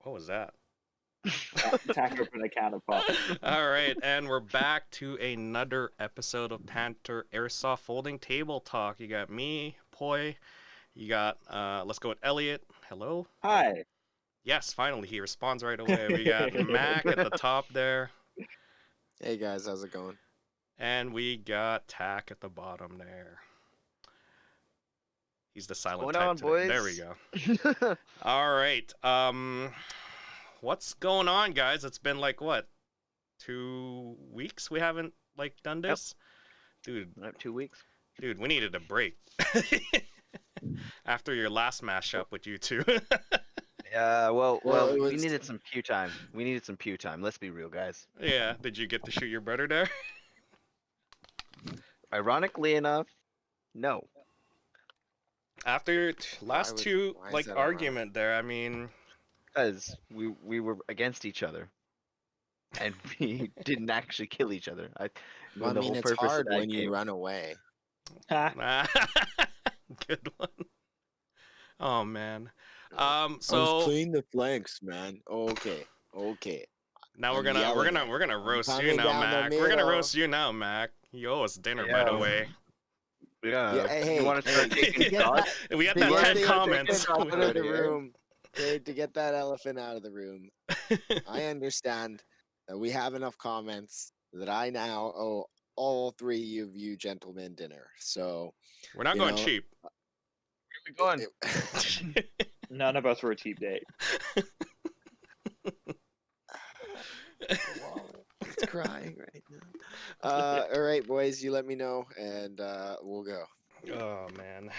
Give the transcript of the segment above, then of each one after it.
What was that? Attack open a can of pop. All right, and we're back to another episode of Panther Airsoft Folding Table Talk. You got me, Poi. You got, let's go with Elliott. Hello? Hi. Yes, finally, he responds right away. We got Mac at the top there. Hey guys, how's it going? And we got Tack at the bottom there. He's the silent What's type going on, today. boys? There we go. All right. What's going on, guys? It's been like what, 2 weeks we haven't like done this, dude. 2 weeks. Dude, we needed a break after your last mashup with you two. Yeah, well, Well, we needed some pew time. We needed some pew time. Let's be real, guys. Yeah. Did you get to shoot your brother there? Ironically enough, no. After last why is two like that ironic? argument there, I mean, Because we were against each other, and we didn't actually kill each other. Well, I the mean, whole it's purpose of hard that when you game- run away. good one. Oh man. I So was cleaning the flanks, man. Okay. now we're I'm gonna yelling. roast coming you now, down the Mac. We're gonna middle. roast you now, Mac. You owe us dinner, by the Yeah. way. Yeah. Yeah, hey, you want to start hey, taking get shots? We got To that get 10 the comments. elephant out of the Here. room. Okay, to get that elephant out of the room. I understand that we have enough comments that I now owe all three of you gentlemen dinner. So We're not You going know, cheap. Where we going? None of us were a cheap date. It's crying right now. All right, boys, you let me know, and we'll go. Oh man.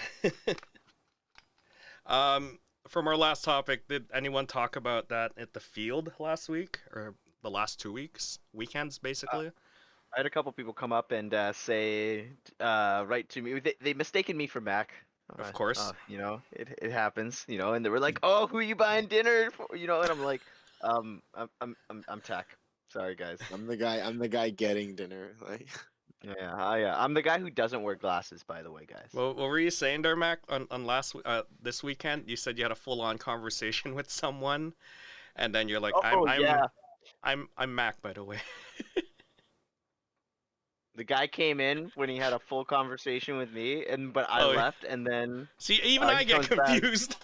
From our last topic, did anyone talk about that at the field last week or the last 2 weeks? Weekends, basically. I had a couple people come up and say, right to me. They mistaken me for Mac. Of course. It happens. And they were like, "Oh, who are you buying dinner for?" And I'm like, I'm Tack. Sorry, guys. I'm the guy getting dinner. Like, Yeah, I'm the guy who doesn't wear glasses, by the way, guys. What were you saying there, Mac? On this weekend, you said you had a full-on conversation with someone, and then you're like, yeah. I'm Mac, by the way." The guy came in when he had a full conversation with me, but I Oh, yeah. left, and then See, even I he get comes back. confused.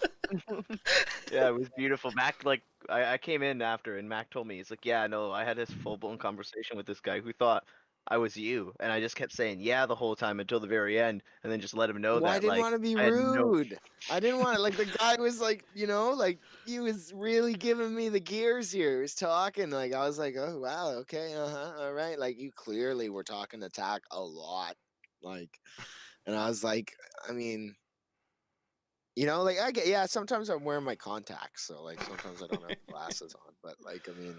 yeah, it was beautiful. Mac, I came in after, and Mac told me, he's like, "Yeah, no, I had this full-blown conversation with this guy who thought I was you," and I just kept saying "yeah" the whole time until the very end, and then just let him know well, I that didn't want to be I had no- rude. I didn't want to, like, the guy was like, like he was really giving me the gears here. He was talking, like, I was like, oh wow, okay, all right. Like, you clearly were talking to Tack a lot, like, and I was like, I mean, like, I get, yeah, sometimes I'm wearing my contacts, so like sometimes I don't have glasses on, but like, I mean,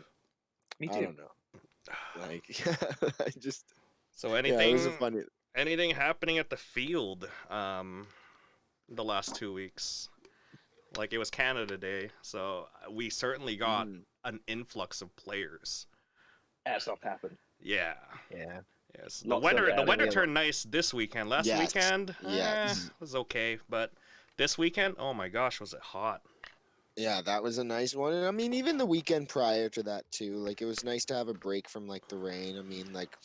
Me I too. don't know, like, I just, So yeah, anything, it was a funny. anything happening at the field, the last 2 weeks? Like, it was Canada Day, so we certainly got an influx of players. Airsoft happened. Yeah. Yeah. Yes. Lots The of weather anime. turned nice this weekend. Last Yes. weekend, Yes. was okay, but this weekend, oh my gosh, was it hot? Yeah, that was a nice one. And I mean, even the weekend prior to that too. Like, it was nice to have a break from like the rain. I mean, like,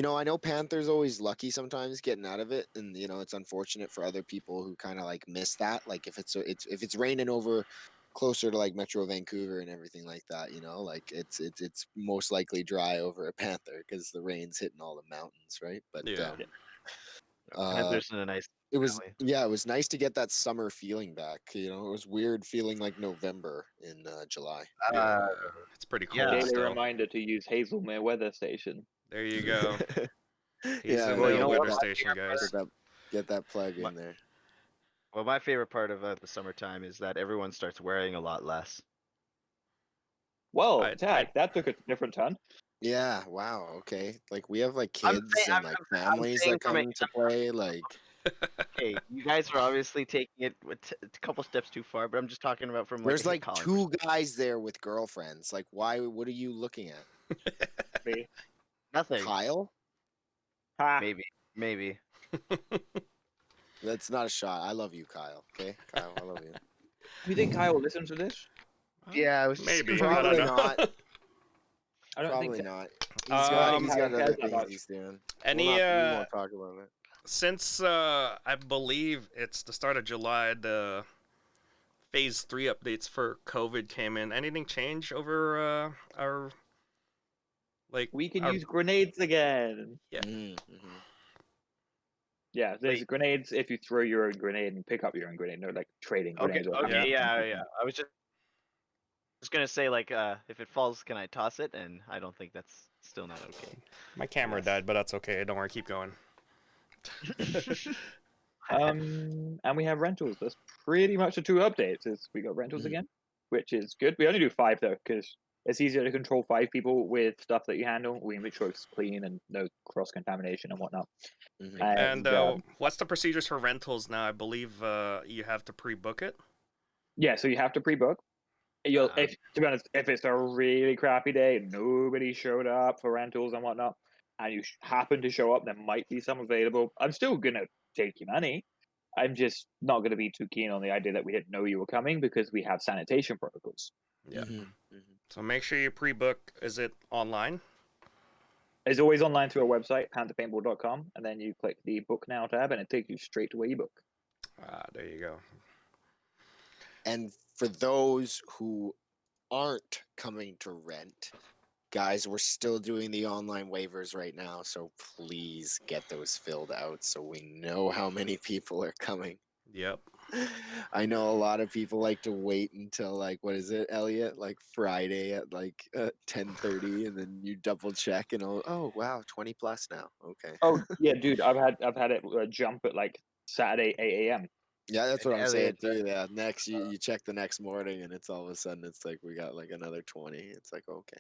I know Panther's always lucky sometimes getting out of it, and it's unfortunate for other people who kind of like miss that. Like, if it's raining over closer to like Metro Vancouver and everything like that, like it's most likely dry over at Panther because the rain's hitting all the mountains, right? But Yeah. Panthers in a nice. it was Valley. it was nice to get that summer feeling back. It was weird feeling like November in July. Yeah. It's pretty cold yeah. Daily still. reminder to use Hazelmere Weather Station. There you go. Yeah, Hazelmere well, you know weather what? station, guys. Get that plug in there. Well, my favorite part of the summertime is that everyone starts wearing a lot less. Well, I- Tag, that took a different turn. Yeah, wow, okay. Like, we have like I'm kids saying- and like I'm families saying that from a- come to play. Like, Hey, you guys are obviously taking it a couple steps too far, but I'm just talking about from there's a like college two guys there with girlfriends. Like, why? What are you looking at? Me. Nothing. Kyle? Ha. Maybe. That's not a shot. I love you, Kyle. Okay, Kyle, I love you. Do you think Kyle will listen to this? Yeah, I was just Maybe. gonna I Probably don't know. not. I don't Probably think so. not. Um, He's got He cares other that things much. he's doing. Any We won't talk about it. since I believe it's the start of July, the phase 3 updates for COVID came in. Anything change over our like We can our use grenades again. Yeah. Mm-hmm. Yeah, there's Wait. grenades if you throw your own grenade and pick up your own grenade. No, like trading Okay, grenades. Or okay, having yeah, them. yeah. I was just gonna say like, if it falls, can I toss it? And I don't think that's still not okay. My camera Yes. died, but that's okay. Don't worry, keep going. And we have rentals. That's pretty much the two updates. Is we got rentals Mhm. again, which is good. We only do 5 though, because it's easier to control 5 people with stuff that you handle. We make sure it's clean and no cross contamination and whatnot. Mhm. And And what's the procedures for rentals now? I believe you have to pre-book it. yeah, so you have to pre-book. You'll, if to be honest, if it's a really crappy day, nobody showed up for rentals and whatnot, and you happen to show up, there might be some available. I'm still gonna take your money. I'm just not gonna be too keen on the idea that we didn't know you were coming because we have sanitation protocols. Yeah. Mhm. So make sure you pre-book. Is it online? It's always online through our website, pantherpaintball.com, and then you click the book now tab, and it takes you straight to where you book. There you go. And for those who aren't coming to rent, guys, we're still doing the online waivers right now, so please get those filled out so we know how many people are coming. Yep. I know a lot of people like to wait until like, what is it, Elliot? Like Friday at like 10:30, and then you double check and oh wow, 20 plus now. Okay. Oh yeah, dude, I've had it jump at like Saturday 8 a.m. Yeah, that's And what I'm saying Elliot, too. Yeah, next you check the next morning, and it's all of a sudden it's like we got like another 20. It's like okay.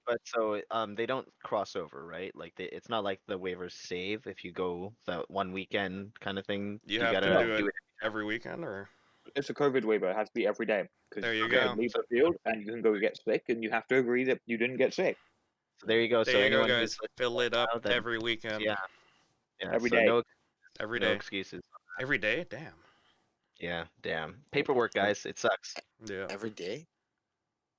but so they don't cross over, right? Like it's not like the waivers save if you go that one weekend kind of thing. You You have to gotta do it every weekend, or It's a COVID waiver. It has to be every day because There you you go. can leave the field and you can go get sick, and you have to agree that you didn't get sick So there you go. So there you go, anyone who's guys. listening Fill it right up now, then every weekend. yeah, yeah. every So day. Every no day. excuses. Every day. Damn. Yeah, damn. Paperwork, guys. It sucks. Yeah. Every day.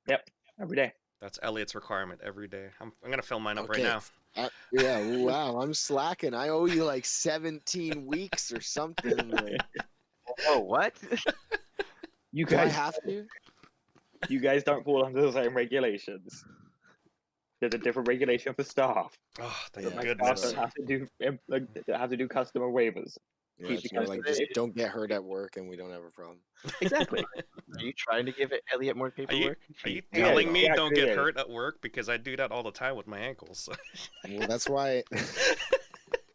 Yep, every day. That's Elliot's requirement every day. I'm gonna fill mine up right Okay. now. Yeah. Wow. I'm slacking. I owe you like 17 weeks or something. Like, Oh, what? You do I guys, have to? you guys don't fall under the same regulations. There's a different regulation for staff. Oh, thank Yeah, My goodness. staff don't have to do have to do customer waivers. Yeah, Keep it's the more like just customer- don't get hurt at work, and we don't have a problem. Exactly. Are you trying to give Elliot more paperwork? Are you Yeah, telling me yeah, don't get yeah. hurt at work? Because I do that all the time with my ankles. Well, that's why.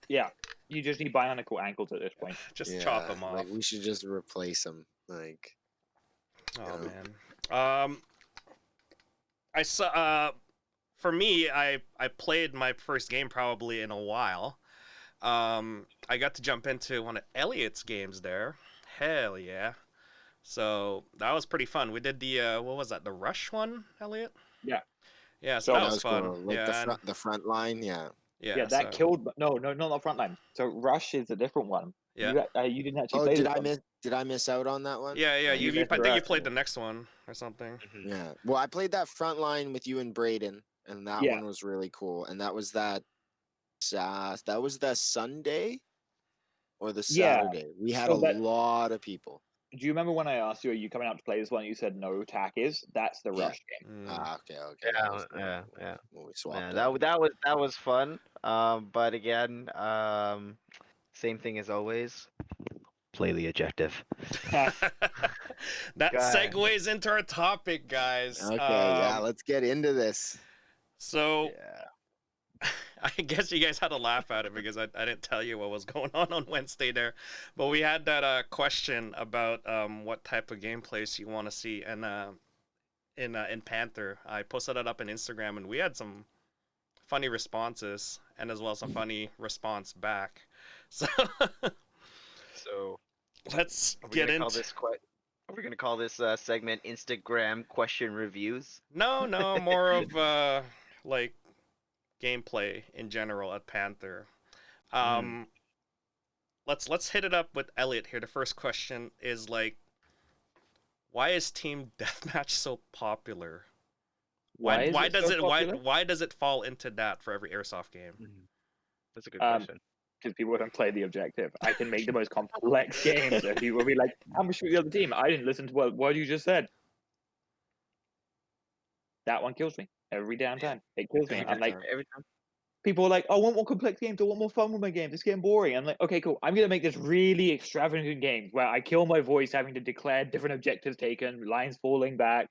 Yeah, you just need bionicle ankles at this point. Just chop them off. Like we should just replace them. Like, Oh know. man. I saw. For me, I played my first game probably in a while. I got to jump into one of Elliot's games there. Hell yeah! So that was pretty fun. We did the what was that? The Rush one, Elliot? Yeah. Yeah. So So that that was was fun. cool. Like Yeah. the front line. Yeah. Yeah, that so, killed. No, not the front line. So Rush is a different one. Yeah. You didn't actually Oh, play did this I one. miss? Did I miss out on that one? Yeah. Like, You I missed think you Rush. played the next one or something. Yeah. Well, I played that front line with you and Braden, and that Yeah. one was really cool. And that was that was the Sunday or the Yeah, Saturday. We had so a that- lot of people. Do you remember when I asked you, are you coming out to play this one? You said no, TAC is. That's the Yeah. Rush game. Mm. Okay. Yeah, that was the yeah, one yeah. when we Yeah, swapped. that was fun. But again, same thing as always. Play the objective. That Guy. segues into our topic, guys. Okay, yeah, let's get into this. So Yeah. I guess you guys had to laugh at it because I didn't tell you what was going on Wednesday there, but we had that question about what type of gameplays you want to see, and in Panther, I posted it up in Instagram, and we had some funny responses and as well some funny response back. So So let's are we get gonna call into this are we gonna call this segment Instagram question reviews? no more of like gameplay in general at Panther. Let's hit it up with Elliot here. The first question is like, why is team deathmatch so popular? Why is Why it does so it popular? why does it fall into that for every airsoft game? That's a good Um, question. Because people don't play the objective. I can make the most complex games, and people will be like, "I'm gonna shoot the other team." I didn't listen to what you just said. That one kills me every damn time. It kills me. Every I'm like, time. Every time. people are like, "I want more complex games. I want more fun with my games. It's getting boring." I'm like, "Okay, cool. I'm gonna make this really extravagant game where I kill my voice having to declare different objectives taken, lines falling back,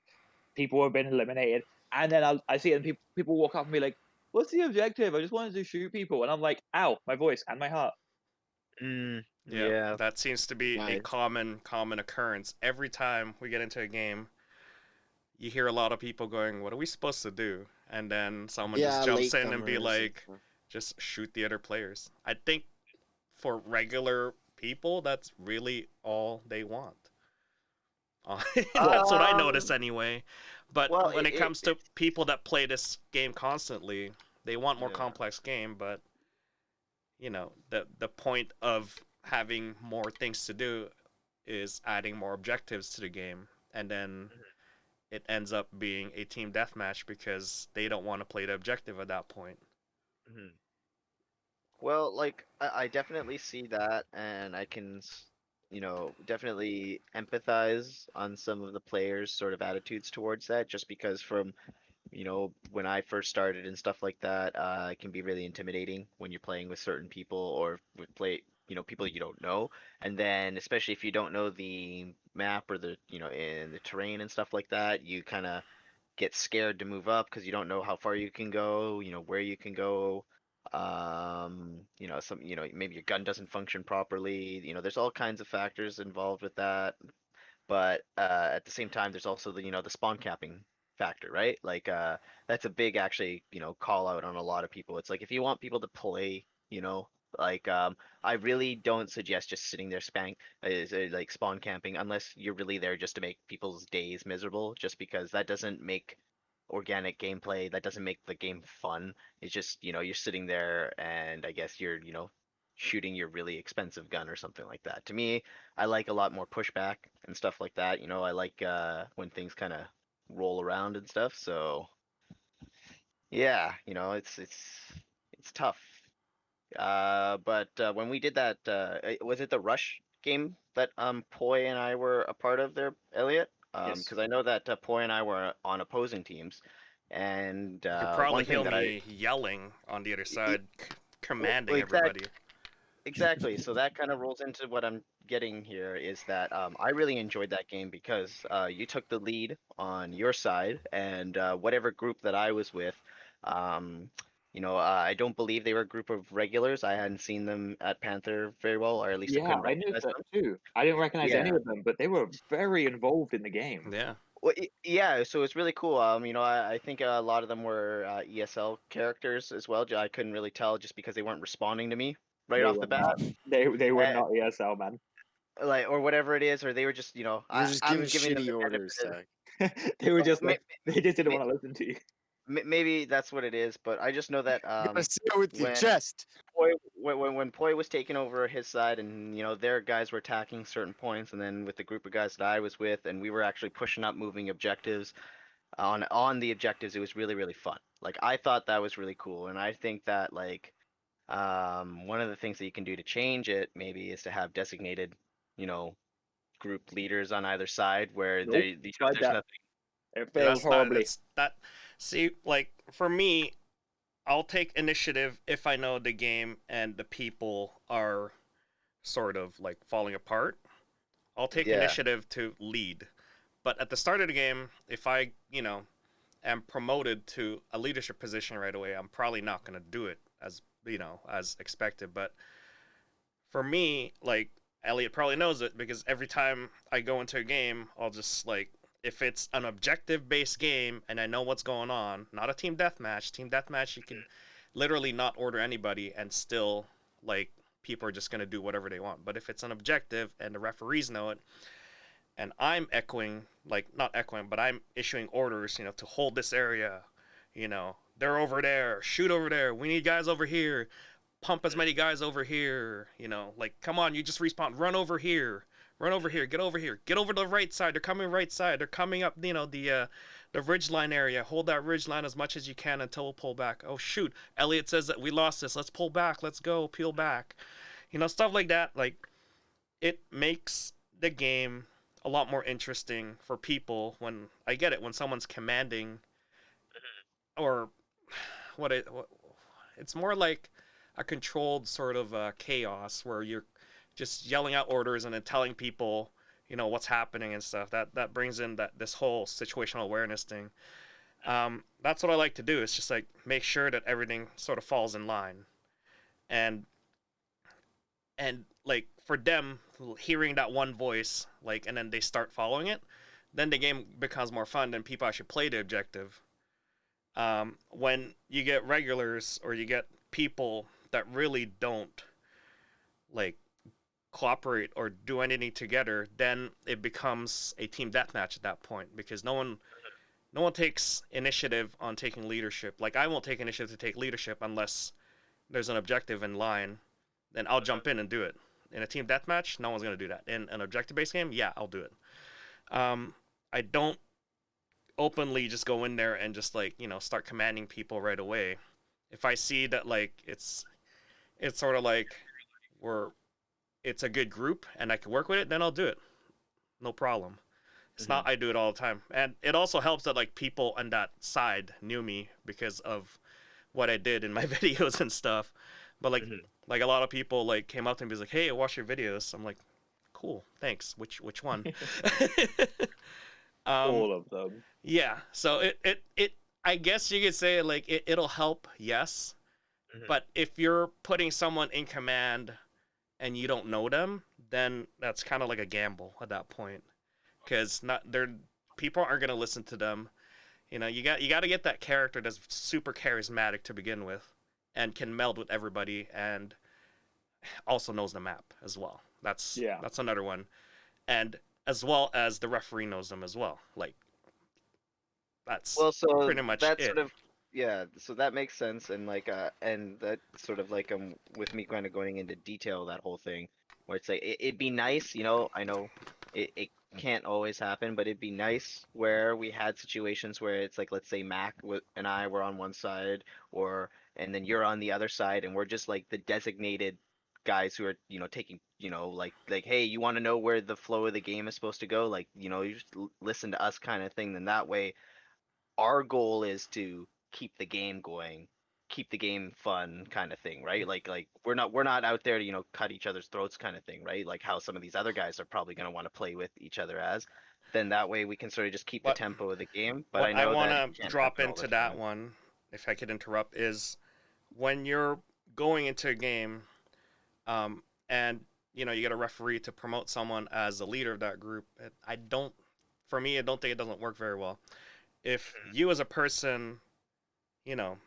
people have been eliminated, and then I see it, and people walk up and be like, "What's the objective? I just wanted to shoot people," and I'm like, "Ow, my voice and my heart." Yeah, Yeah. that seems to be a Nice. common occurrence. Every time we get into a game, you hear a lot of people going, "What are we supposed to do?" And then someone just Yeah, jumps in and be latecomers and like, stuff. "Just shoot the other players." I think for regular people, that's really all they want. That's what I notice Um. anyway. But Well, when it comes to it's people that play this game constantly, they want more yeah. complex game, but the point of having more things to do is adding more objectives to the game, and then it ends up being a team deathmatch because they don't want to play the objective at that point. Mhm. Well, like I definitely see that, and I can, definitely empathize on some of the players' sort of attitudes towards that, just because from when I first started and stuff like that, it can be really intimidating when you're playing with certain people or with people you don't know. And then, especially if you don't know the map or in the terrain and stuff like that, you kind of get scared to move up because you don't know how far you can go, where you can go. Maybe your gun doesn't function properly. There's all kinds of factors involved with that. But at the same time, there's also the spawn capping factor, right? Like that's a big actually call out on a lot of people. It's like if you want people to play, like I really don't suggest just sitting there like spawn camping unless you're really there just to make people's days miserable. Just because that doesn't make organic gameplay. That doesn't make the game fun. It's just you're sitting there and I guess you're shooting your really expensive gun or something like that. To me, I like a lot more pushback and stuff like that. I like when things kind of roll around and stuff. So yeah, it's tough. But when we did that, was it the Rush game that Poi and I were a part of there, Elliot? Yes. Because I know that Poi and I were on opposing teams, and You could probably one thing hear that I me yelling on the other e- side, commanding exact everybody. Exactly. So that kind of rolls into what I'm getting here is that I really enjoyed that game because you took the lead on your side, and whatever group that I was with, um, I don't believe they were a group of regulars. I hadn't seen them at Panther very well, or at least I Yeah, couldn't I noticed recognize that them. too. I didn't recognize any Yeah. of them, but they were very involved in the game. Yeah. Well, yeah, so it's really cool. I think a lot of them were ESL characters as well. I couldn't really tell just because they weren't responding to me right They off were the bat. not. They were not ESL, man. Like or whatever it is, or they were just You're just I'm giving giving them shitty the orders, benefit of Zach. They were well, just like they just didn't want to listen to you. maybe that's what it is, but I just know that Gotta say it with your when chest. when Poi was taking over his side and their guys were attacking certain points, and then with the group of guys that I was with, and we were actually pushing up moving objectives on the objectives, it was really really fun. Like I thought that was really cool, and I think that like one of the things that you can do to change it maybe is to have designated you know group leaders on either side where Nope, tried there's that. nothing. It Yeah, failed horribly. that's that. See, like for me, I'll take initiative if I know the game and the people are sort of like falling apart. I'll take Yeah. initiative to lead. But at the start of the game, if I, am promoted to a leadership position right away, I'm probably not going to do it as expected. But for me, like Elliot probably knows it because every time I go into a game, I'll just like if it's an objective based game and I know what's going on, not a team deathmatch. Team deathmatch you can literally not order anybody and still like people are just going to do whatever they want. But if it's an objective and the referees know it and I'm echoing like not echoing, but I'm issuing orders, to hold this area, they're over there, shoot over there, we need guys over here, pump as many guys over here, like come on, you just respawn, run over here, run over here, get over here, get over to the right side. They're coming right side. They're coming up, the ridge line area. Hold that ridge line as much as you can until we'll pull back. Oh shoot, Elliott says that we lost this. Let's pull back. Let's go, peel back. Stuff like that. Like, it makes the game a lot more interesting for people when I get it when someone's commanding, or what it's more like a controlled sort of chaos where you're just yelling out orders and then telling people what's happening and stuff. That brings in this whole situational awareness thing. That's what I like to do. It's just like make sure that everything sort of falls in line, and like for them hearing that one voice, like, and then they start following it, then the game becomes more fun. Then people actually play the objective. When you get regulars or you get people that really don't like cooperate or do anything together, then it becomes a team deathmatch at that point, because no one takes initiative on taking leadership. Like, I won't take initiative to take leadership unless there's an objective in line. Then I'll jump in and do it. In a team deathmatch, no one's gonna do that. In an objective-based game, yeah, I'll do it. I don't openly just go in there and just like start commanding people right away. If I see that like it's sort of like it's a good group and I can work with it, then I'll do it. No problem. It's not I do it all the time. And it also helps that like people on that side knew me because of what I did in my videos and stuff. But like a lot of people like came up to me and was like, "Hey, I watched your videos." I'm like, "Cool, thanks. Which one?" All of them. Yeah. So it I guess you could say like it'll help, yes. But if you're putting someone in command and you don't know them, then that's kind of like a gamble at that point, because people aren't gonna listen to them. You got to get that character that's super charismatic to begin with, and can meld with everybody, and also knows the map as well. That's another one, and as well as the referee knows them as well. Like, that's so pretty much that's it. sort of so that makes sense, and like and that sort of like with me kind of going into detail that whole thing, where it's like it'd be nice, I know it can't always happen, but it'd be nice where we had situations where it's like, let's say Mac and I were on one side, and then you're on the other side, and we're just like the designated guys who are taking like hey, you want to know where the flow of the game is supposed to go, like you just listen to us kind of thing. Then that way our goal is to keep the game going, keep the game fun, kind of thing, right? Like we're not out there to cut each other's throats, kind of thing, right? Like how some of these other guys are probably going to want to play with each other as. Then that way we can sort of just keep the What tempo of the game. But what I I know want that it to can't drop happen all the into that time. one, if I could interrupt, is when you're going into a game, and you get a referee to promote someone as the leader of that group. For me, I don't think it doesn't work very well. If you as a person,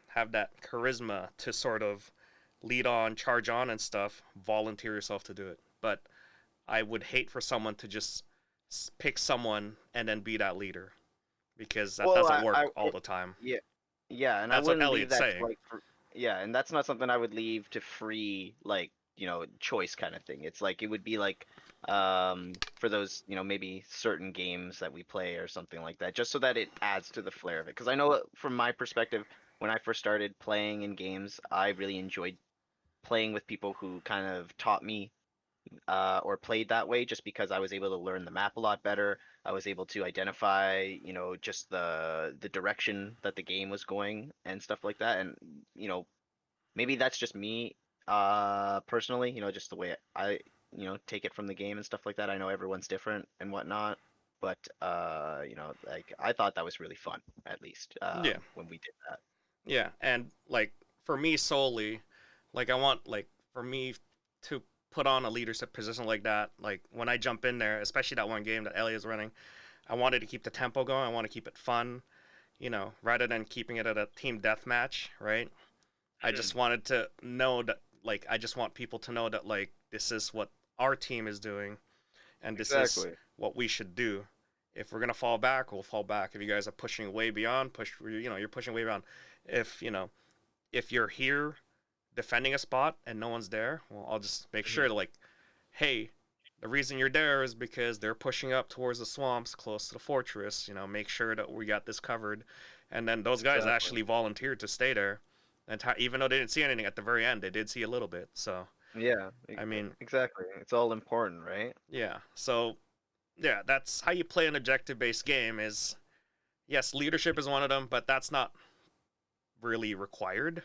have that charisma to sort of lead on, charge on and stuff, volunteer yourself to do it. But I would hate for someone to just pick someone and then be that leader, because that Well, doesn't work all the time. Yeah, and I That's what wouldn't leave Elliott's that to, saying. like yeah, and that's not something I would leave to free, like, choice kind of thing. It's like it would be like for those, maybe certain games that we play or something like that, just so that it adds to the flair of it. Because I know from my perspective, when I first started playing in games, I really enjoyed playing with people who kind of taught me or played that way, just because I was able to learn the map a lot better. I was able to identify, just the direction that the game was going and stuff like that. And maybe that's just me personally, just the way I take it from the game and stuff like that. I know everyone's different and whatnot, but like I thought that was really fun, at least Yeah. when we did that. Yeah, and like for me solely, like I want like for me to put on a leadership position like that, like when I jump in there, especially that one game that Elliott's running, I wanted to keep the tempo going. I want to keep it fun, rather than keeping it at a team deathmatch, right? I just wanted to know that, like, I just want people to know that, like, this is what our team is doing, and this is Exactly. what we should do. If we're gonna fall back, we'll fall back. If you guys are pushing way beyond, you're pushing way beyond. If if you're here defending a spot and no one's there, well, I'll just make sure to like, hey, the reason you're there is because they're pushing up towards the swamps close to the fortress. You know, make sure that we got this covered. And then those guys Exactly. actually volunteered to stay there. And even though they didn't see anything at the very end, they did see a little bit. So, Yeah, I mean, exactly. It's all important, right? yeah. So, yeah, that's how you play an objective-based game is, yes, leadership is one of them, but that's not really required.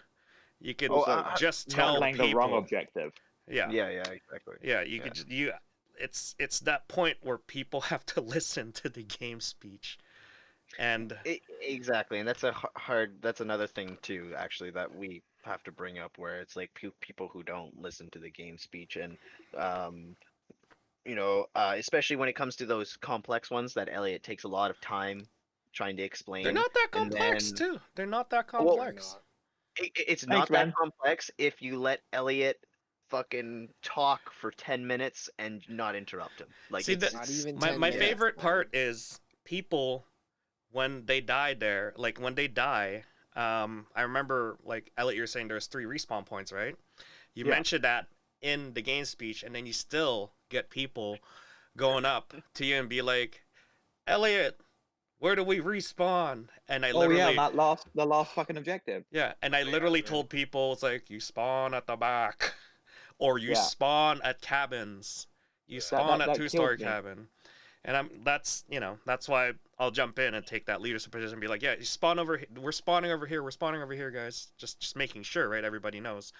You could Also, just not tell playing the wrong people. objective. Yeah. Yeah, exactly. Yeah, you Yeah. could it's that point where people have to listen to the game speech. And Exactly, and that's that's another thing too, actually, that we have to bring up, where it's like people who don't listen to the game speech, and um, especially when it comes to those complex ones that Elliot takes a lot of time trying to they're explain, not that and complex then too. They're not that well, complex. it's Thanks, not that man. complex if you let Elliot fucking talk for 10 minutes and not interrupt him. Like See, Not even my 10 my minutes. favorite part is people when they die there, like when they die, I remember like Elliot, you're saying there's 3 respawn points, right? You Yeah. mentioned that in the game speech, and then you still get people going up to you and be like, Elliot, where do we respawn? And I Oh yeah, literally, on the last fucking objective. yeah, and I literally told people, it's like, you spawn at the back, or you Yeah. spawn at cabins, you spawn at that 2-story killed me. cabin. And that's why I'll jump in and take that leadership position and be like, yeah, you spawn over here. We're spawning over here, guys. Just making sure, right? Everybody knows.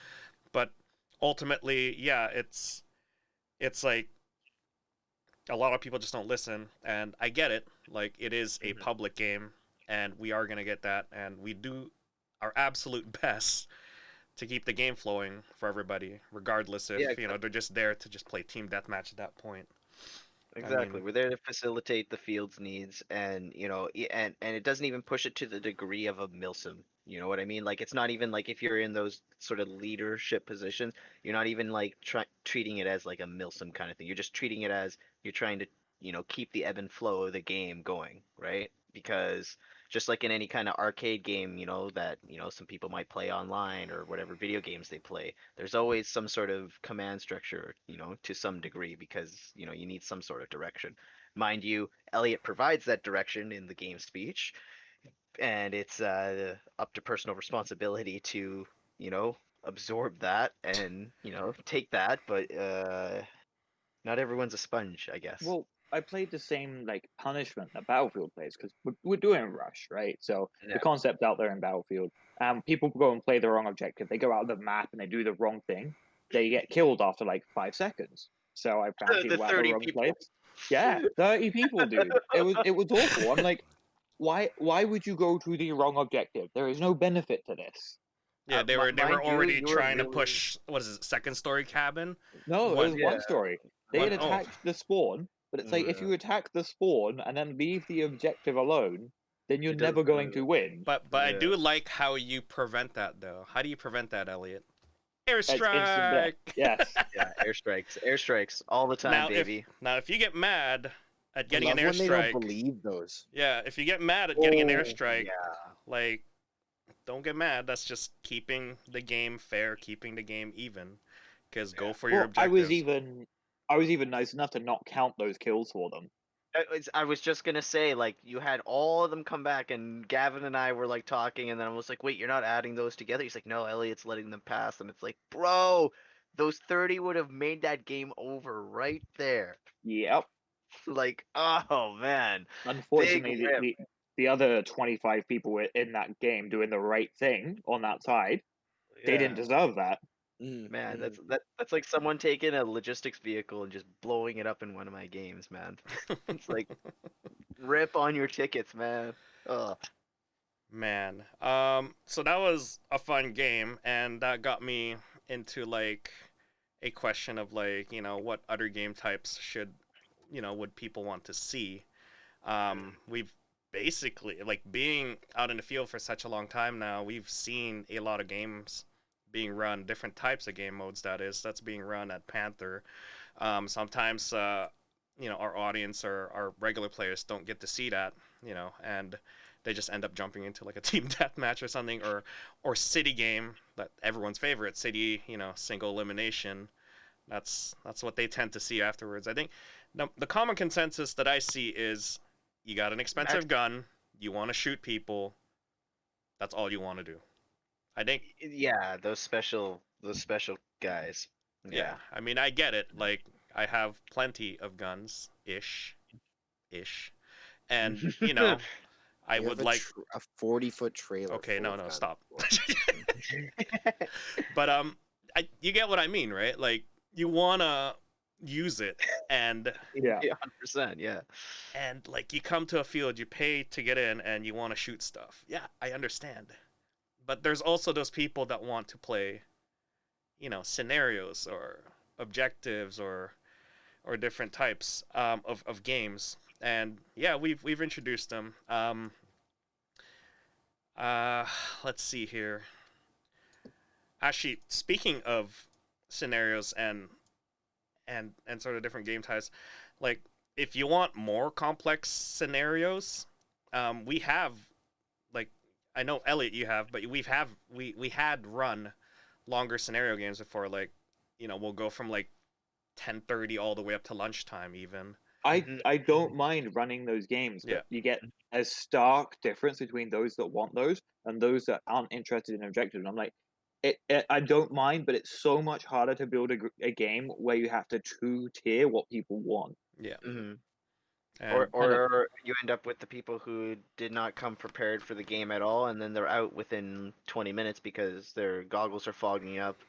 But ultimately, yeah, it's like a lot of people just don't listen, and I get it. Like, it is a public game, and we are gonna get that, and we do our absolute best to keep the game flowing for everybody, regardless if Yeah, they're just there to just play team deathmatch at that point. exactly. mean- We're there to facilitate the field's needs, and and it doesn't even push it to the degree of a milsim. You know what I mean? Like, it's not even like, if you're in those sort of leadership positions, you're not even like treating it as like a milsim kind of thing. You're just treating it as you're trying to, keep the ebb and flow of the game going, right? Because just like in any kind of arcade game, that some people might play online, or whatever video games they play, there's always some sort of command structure, to some degree, because you need some sort of direction. Mind you, Elliot provides that direction in the game speech, and it's up to personal responsibility to absorb that, and take that, but not everyone's a sponge, I guess. Well, I played the same like punishment that Battlefield plays because we're doing Rush, right? So Yeah. the concept out there in Battlefield, people go and play the wrong objective. They go out of the map and they do the wrong thing. They get killed after like 5 seconds. So I found The people at the 30 wrong people. place. Yeah, 30 people, dude. It was awful. I'm like, why would you go to the wrong objective? There is no benefit to this. Yeah, they were Mind you, already you were trying to really push, what is it, 2nd-story cabin? No, it was Yeah. one story. They had Oh, attacked the spawn, but it's like if you attack the spawn and then leave the objective alone, then you're It doesn't never going to win. but I Yeah. do like how you prevent that though. How do you prevent that, Elliot? It's instant death. Airstrike. Yes. Yeah, airstrikes all the time, Now baby. if you get mad at I getting an love when they don't airstrike, believe those. yeah, if you get mad at getting an Oh, airstrike, Yeah. like, don't get mad. That's just keeping the game fair, keeping the game even. Because go for your Well, objectives. I was even nice enough to not count those kills for them. I was just gonna say, like, you had all of them come back, and Gavin and I were like talking, and then I was like, wait, you're not adding those together? He's like, no, Elliot's letting them pass, and it's like, bro, those 30 would have made that game over right there. Yep. Like, oh man, big Unfortunately, rip. the other 25 people in that game doing the right thing on that side, they didn't Yeah. deserve that. Man, that's like someone taking a logistics vehicle and just blowing it up in one of my games, man. It's like, rip on your tickets, man. Ugh. Man. So that was a fun game, and that got me into like a question of like, what other game types would people want to see? We've basically, like, being out in the field for such a long time now, we've seen a lot of games being run, different types of game modes that's being run at Panther. Sometimes our audience or our regular players don't get to see that, and they just end up jumping into like a team deathmatch or something, or city game, that everyone's favorite, city, single elimination. That's what they tend to see afterwards. I think the common consensus that I see is you got an expensive gun, you want to shoot people, that's all you want to do. I think Yeah, those special guys. yeah. I mean, I get it. Like I have plenty of guns ish. And, you know, I You would have like a 40-foot trailer. okay, full no, of no, guns. stop. But you get what I mean, right? Like you wanna use it, and Yeah. 100%. Yeah. and like you come to a field, you pay to get in, and you want to shoot stuff. Yeah, I understand. But there's also those people that want to play, scenarios or objectives or different types of games. And yeah, we've introduced them. Uh, let's see here. Actually, speaking of scenarios and sort of different game types, like if you want more complex scenarios, we have like I know Elliot you have, but we had run longer scenario games before. Like we'll go from like 10:30 all the way up to lunchtime even. I don't mind running those games, Yeah. but you get a stark difference between those that want those and those that aren't interested in objectives. And I'm like, I don't mind, but it's so much harder to build a game where you have to two-tier what people want. Yeah. Mhm. And Or you end up with the people who did not come prepared for the game at all, and then they're out within 20 minutes because their goggles are fogging up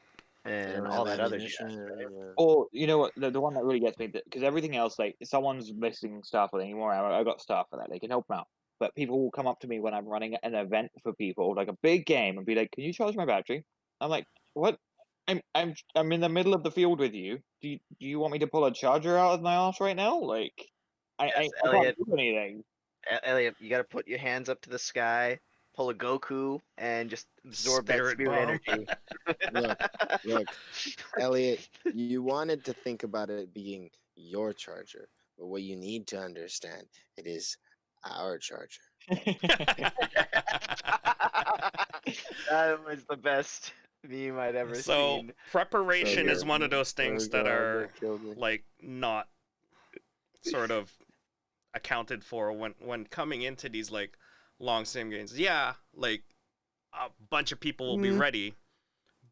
They and don't all have that other ammunition. jazz. Yeah. Or you know what, the one that really gets me, because everything else, like if someone's missing stuff or any more ammo, I got stuff for that. They can help them out. But people will come up to me when I'm running an event for people, like a big game, and be like, "Can you charge my battery?" I'm like, "What? I'm in the middle of the field with you. Do you want me to pull a charger out of my ass right now? Like, I Yes, I can't Elliot. do anything." Elliot, you got to put your hands up to the sky, pull a Goku, and just absorb that Spirit spirit bomb. energy. Look, Elliot, you wanted to think about it being your charger, but what you need to understand, it is our charger. That was the best meme I'd ever So seen. preparation is good. one of those things that God, are that killed me. like not sort of accounted for when coming into these like long sim games. Yeah, like a bunch of people will be ready,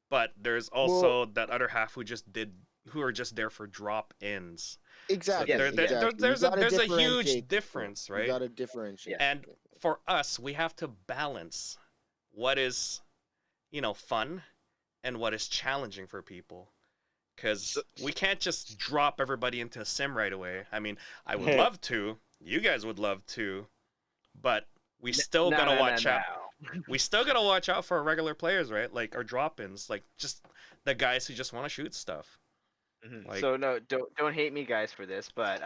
but there's also that other half who are just there for drop ins. Exactly. So Exactly. there's a huge difference, You right? got to differentiate. And for us, we have to balance what is, fun and what is challenging for people. Because we can't just drop everybody into a sim right away. I mean, I would love to. You guys would love to. But we still gotta watch out. We still gotta watch out for our regular players, right? Like our drop-ins, like just the guys who just want to shoot stuff. Like, So no, don't hate me, guys, for this, but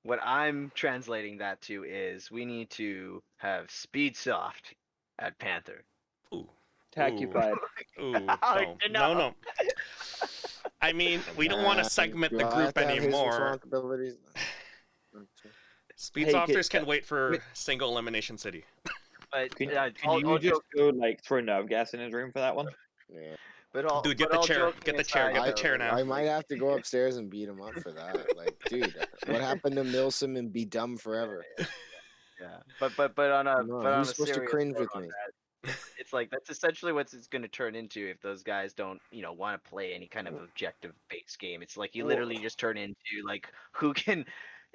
what I'm translating that to is we need to have speed soft at Panther. ooh, Tactified. ooh, Oh, no. I mean, we don't want to segment do the I have group to have his anymore. responsibilities? Speed Hey, softers can wait for single elimination city. But Can all you just joke- go like throw nerve gas in his room for that one? Yeah. Dude, get but the all chair. joking Get the chair. aside, Get the though, chair now. I might have to go upstairs and beat him up for that. Like, dude, what happened to milsim and be dumb forever? Yeah, but on a No, but on who's a supposed to serious cringe note with on me? that, it's like that's essentially what it's going to turn into if those guys don't want to play any kind of objective based game. It's like you literally just turn into like who can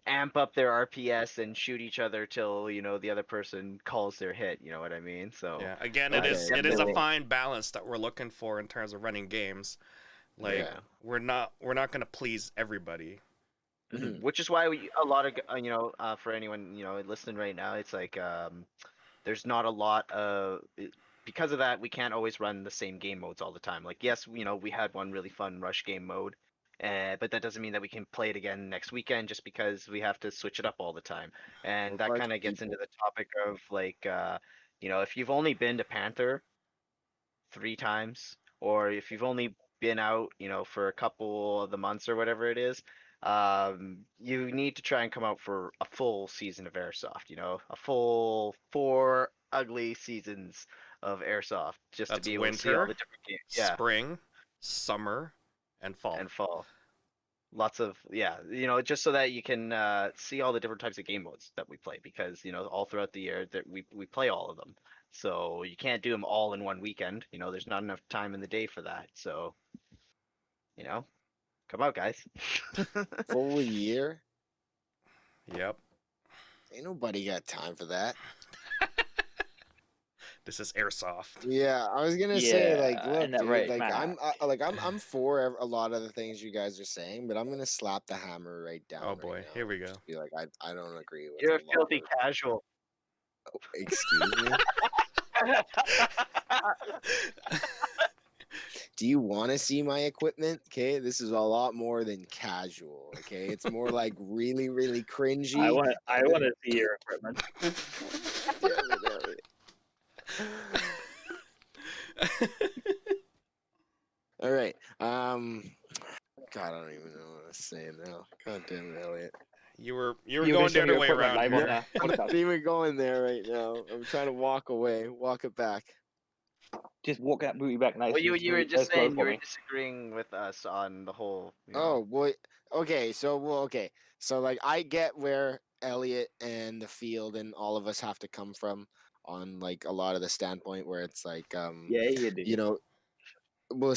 amp up their RPS and shoot each other till the other person calls their hit. You know what I mean? So Yeah. Again, Okay, it is a well, fine balance that we're looking for in terms of running games. Like yeah. we're not gonna please everybody. Mhm. which is why a lot of for anyone listening right now, it's like there's not a lot of because of that we can't always run the same game modes all the time. Like yes, we had one really fun rush game mode, but that doesn't mean that we can play it again next weekend just because we have to switch it up all the time. And that Like kind of gets into people. the topic of like if you've only been to Panther 3 times, or if you've only been out, for a couple of the months or whatever it is, you need to try and come out for a full season of Airsoft, a full 4 ugly seasons of Airsoft just to That's be able to see all winter, the different games. Yeah, spring, summer, and fall. and fall. lots of just so that you can see all the different types of game modes that we play, because all throughout the year that we play all of them. So you can't do them all in one weekend. There's not enough time in the day for that. So come out, guys. Full year? Yep. Ain't nobody got time for that. This is Airsoft. Yeah, I was gonna say, Yeah, like, look, and that dude, right, like, Matt. I'm for a lot of the things you guys are saying, but I'm gonna slap the hammer right down. Oh right boy, now here we and go. just be like, I don't agree with You're a a lot filthy of. casual. Excuse me. Do you want to see my equipment? Okay, this is a lot more than casual. Okay, it's more like really, really cringy. I want to see your equipment. Damn it, Elliot. All right. God, I don't even know what I'm saying now. God damn it, Elliot. You were You're going the showing other your way equipment around live here. on the I'm podcast. not even going there right now. I'm trying to walk away, walk it back. Just walk that booty back nice Well, and you were smooth, just slow saying you for were me. disagreeing with us on the whole. Oh boy. Okay, okay. So like I get where Elliot and the field and all of us have to come from on like a lot of the standpoint where it's like Yeah, you do. you know we'll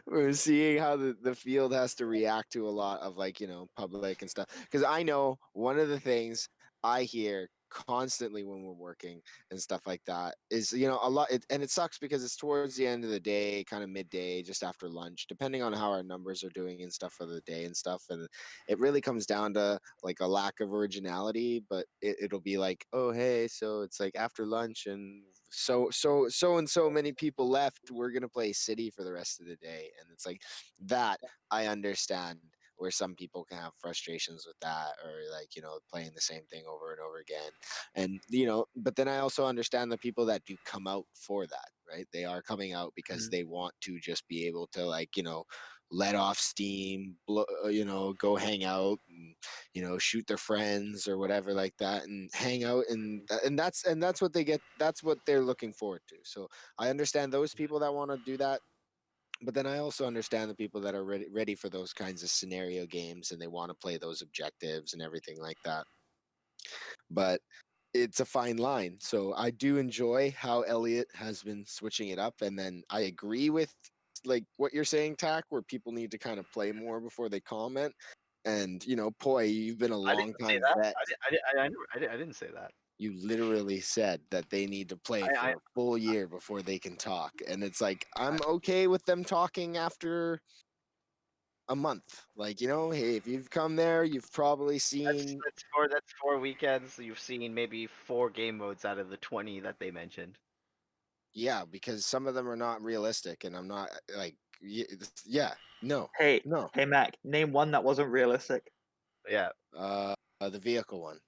we're seeing how the field has to react to a lot of like public and stuff, because I know one of the things I hear constantly when we're working and stuff like that is a lot and it sucks because it's towards the end of the day, kind of midday, just after lunch, depending on how our numbers are doing and stuff for the day and stuff, and it really comes down to like a lack of originality, but it'll be like, oh hey, so it's like after lunch and so and so many people left, we're gonna play city for the rest of the day, and it's like that. I understand where some people can have frustrations with that, or like playing the same thing over and over again, and but then I also understand the people that do come out for that, right? They are coming out because they want to just be able to like let off steam, go hang out and shoot their friends or whatever like that, and hang out, and that's what they get. That's what they're looking forward to. So I understand those people that want to do that, but then I also understand the people that are ready for those kinds of scenario games and they want to play those objectives and everything like that. But it's a fine line. So I do enjoy how Elliot has been switching it up, and then I agree with like what you're saying, Tack, where people need to kind of play more before they comment. And Poi, you've been a I long didn't say time that. vet. I didn't say that. You literally said that they need to play for I a full year before they can talk, and it's like I'm okay with them talking after a month. Like hey, if you've come there, you've probably seen. that's 4 weekends. You've seen maybe 4 game modes out of the 20 that they mentioned. Yeah, because some of them are not realistic, and I'm not like, yeah, no, Hey, no. hey, Mac, name one that wasn't realistic. Yeah, The vehicle one.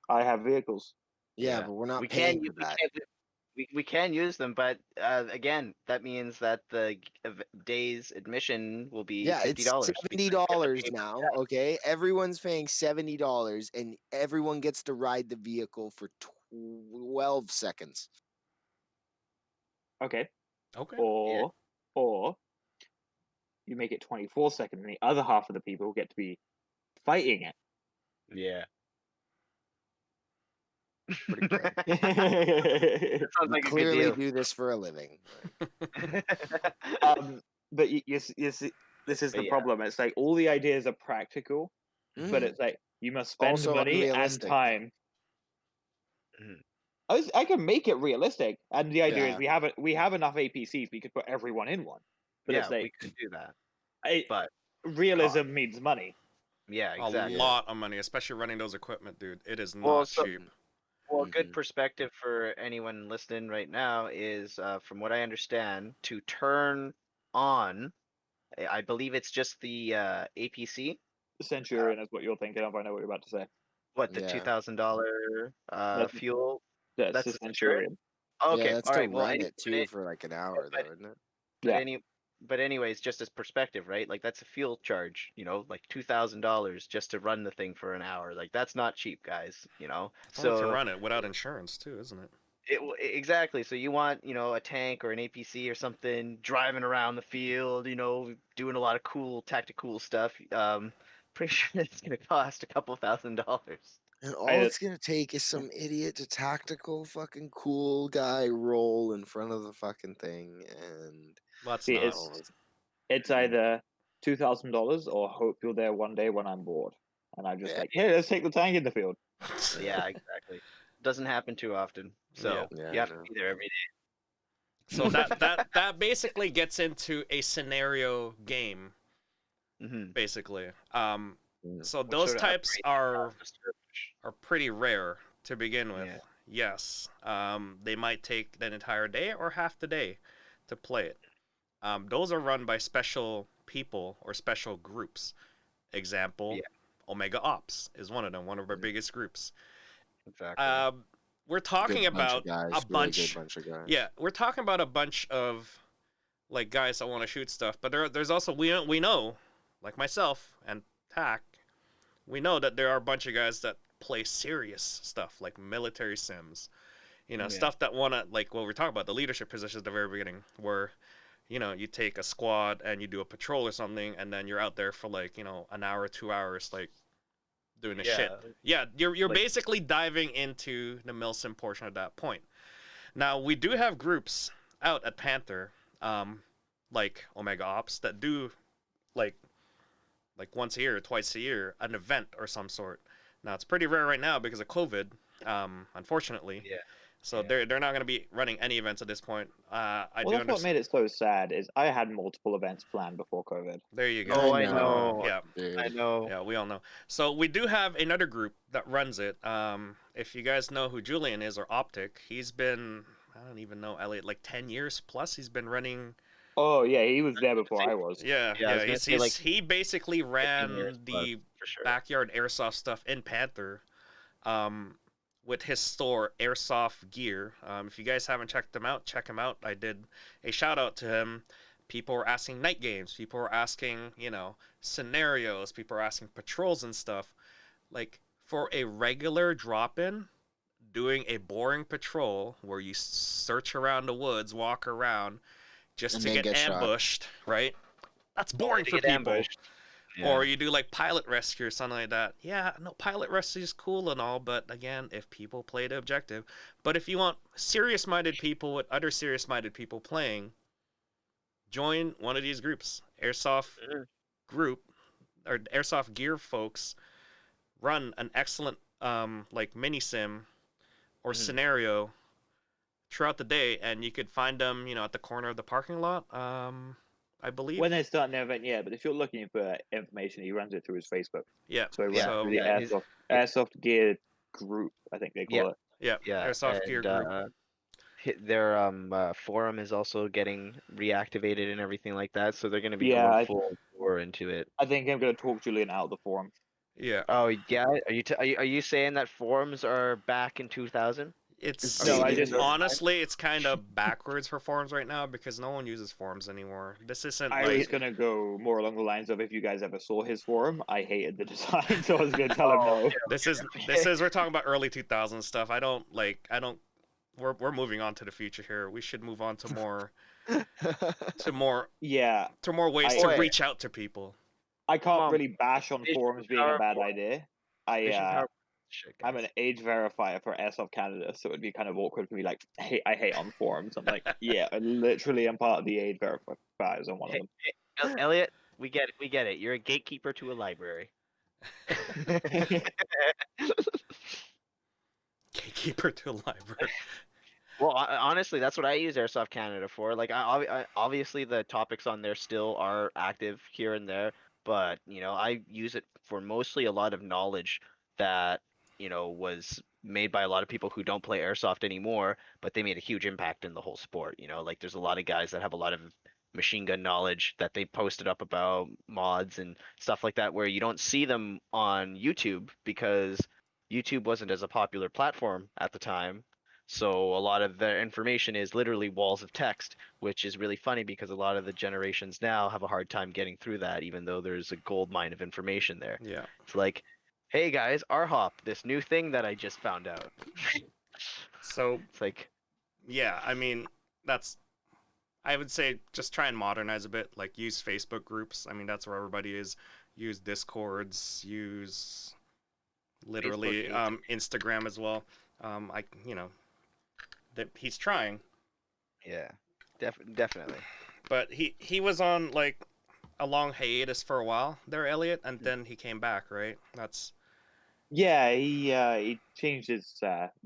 I have vehicles. Yeah, but we're not we paying can for that. we can use them, but again, that means that the day's admission will be Yeah, $50 it's because you have to $70 pay for now. that. Okay, everyone's paying $70, and everyone gets to ride the vehicle for 12 seconds. Okay. Okay. Or you make it 24 seconds, and the other half of the people get to be fighting it. Yeah. Pretty great. That sounds We like a good clearly deal. do this for a living. But you see, this is the Yeah. problem. It's like all the ideas are practical, but Mhm. it's like you must spend Also money and unrealistic. time. Mhm. I can make it realistic, and the idea is Yeah. we have enough APCs. We could put everyone in one, but Yeah, it's like we could do that, I, but realism means money. yeah, A exactly. lot of money, especially running those equipment, dude. It is Well, not so cheap. Well, a good Mhm. perspective for anyone listening right now is, from what I understand, to turn on, I believe it's just the APC. Centurion is what you're thinking of. I know what you're about to say. What, the Yeah. $2,000 That's fuel? that's That's the the Centurion? Centurion. Yeah, Okay, that's all to right. Well, run it too for like an hour but though, isn't it? but Yeah. anyways, just as perspective, right? Like that's a fuel charge, like $2,000 just to run the thing for an hour. Like that's not cheap, guys. It's only to So run it without insurance too, isn't it? Exactly. So you want, a tank or an APC or something driving around the field, doing a lot of cool tactical stuff. Pretty sure it's gonna cost a couple $1,000s. And all I it's gonna take is some idiot to tactical fucking cool guy roll in front of the fucking thing, and Let's see, not. it's either $2,000 or hope you're there one day when I'm bored, and I'm just Yeah. like, hey, let's take the tank in the field. Yeah, exactly. Doesn't happen too often. So Yeah, you I have to know. be there every So that basically gets into a scenario game, day. Mm-hmm. basically. Mm. So What those sort of types upgrades are the skirmish? pretty rare to begin with. Yeah. Yes. They might take an entire day or half the day to play it. Those are run by special people or special groups. Example, Yeah. Omega Ops is one of them, one of our Mhm. biggest groups. Exactly. We're talking Good bunch of about guys, a really good bunch. bunch of guys. Yeah, we're talking about a bunch of like guys that want to shoot stuff, but there's also we know, like myself and Tack, we know that there are a bunch of guys that play serious stuff like military sims, Yeah. stuff that want to, like what we're talking about, the leadership positions at the very beginning, where you take a squad and you do a patrol or something, and then you're out there for like an hour, 2 hours, like doing the shit. Yeah, you're like- basically diving into the milsim portion at that point. Now we do have groups out at Panther, like Omega Ops, that do like once a year, twice a year, an event or some sort. Now it's pretty rare right now because of COVID, unfortunately. Yeah. So Yeah. they're not going to be running any events at this point. I Well, do that's what understand. made it so sad is I had multiple events planned before COVID. There you go. Oh, I know. Yeah, I dude. know. yeah, we all know. So we do have another group that runs it. If you guys know who Julian is or Optic, he's been, I don't even know, Elliot, like 10 years plus. He's been running. Oh yeah, he was there before I was. Yeah, Yeah, I was yeah. gonna say, like, He basically 15 ran years plus, the for sure. backyard airsoft stuff in Panther, with his store Airsoft Gear. If you guys haven't checked him out, check him out. I did a shout out to him. People were asking night games. People were asking, scenarios. People were asking patrols and stuff. Like for a regular drop-in, doing a boring patrol where you search around the woods, walk around, just And to then get get shot. ambushed, right? That's boring To for get people. ambushed. Or Yeah. you do like pilot rescue or something like that. Yeah, no, pilot rescue is cool and all, but again, if people play the objective. But if you want serious-minded people with other serious-minded people playing, join one of these groups. Airsoft Mhm. group or Airsoft Gear folks run an excellent like mini sim or Mhm. scenario throughout the day, and you could find them, at the corner of the parking lot. I believe. When they're starting the event, yeah. But if you're looking for information, he runs it through his Facebook. Yeah. So he runs Yeah, it through the yeah, his- Airsoft Gear group, I think they Yeah. call it. Yeah. Yeah, Airsoft Gear and group. their forum is also getting reactivated and everything like that, so they're going to be Yeah, going full bore into it. I think I'm gonna talk Julian out of the forum. Yeah. Oh yeah, are you saying that forums are back in 2000? It's No, I Dated. just honestly, it's kind of backwards for forums right now because no one uses forums anymore. This isn't I like was gonna go more along the lines of if you guys ever saw his forum, I hated the design, so I was gonna tell him Oh, no. this is we're talking about early 2000s stuff. I don't. We're moving on to the future here. We should move on to more Yeah, ways I- to Wait. reach out to people. I can't Mom, really bash on Vision forums being Power a bad Forum. idea. Vision Power. Shit, I'm guys. an age verifier for Airsoft Canada, so it'd be kind of awkward for me. Like, I hate on forums. I'm like, yeah, I literally am part of the age verifiers on one of Hey, them. Elliot, we get it. You're a gatekeeper to a library. Gatekeeper to a library. Well, honestly, that's what I use Airsoft Canada for. Like, obviously the topics on there still are active here and there, but I use it for mostly a lot of knowledge that was made by a lot of people who don't play Airsoft anymore, but they made a huge impact in the whole sport. Like there's a lot of guys that have a lot of machine gun knowledge that they posted up about mods and stuff like that, where you don't see them on YouTube because YouTube wasn't as a popular platform at the time. So a lot of their information is literally walls of text, which is really funny because a lot of the generations now have a hard time getting through that, even though there's a gold mine of information there. Yeah. It's like, hey guys, RHOP, this new thing that I just found out. So It's like, yeah, I mean, that's I would say just try and modernize a bit. Like use Facebook groups. I mean, that's where everybody is. Use Discords. Use literally Facebook Instagram as well. I that he's trying, Yeah, definitely. but he was on like a long hiatus for a while there, Elliot, and then he came back. Right? That's Yeah, he changed his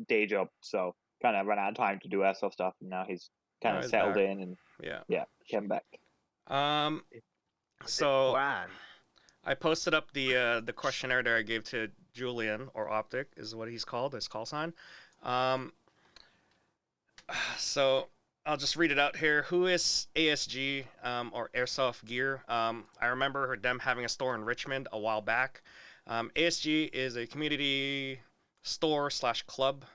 day job, so kind of ran out of time to do airsoft stuff, and now he's kind now of he's settled back. in and Yeah. came back. Um. What's it So plan? I posted up the questionnaire that I gave to Julian, or Optic is what he's called, his call sign. Um, so I'll just read it out here. Who is ASG or Airsoft Gear? I remember them having a store in Richmond a while back. ASG is a community store slash club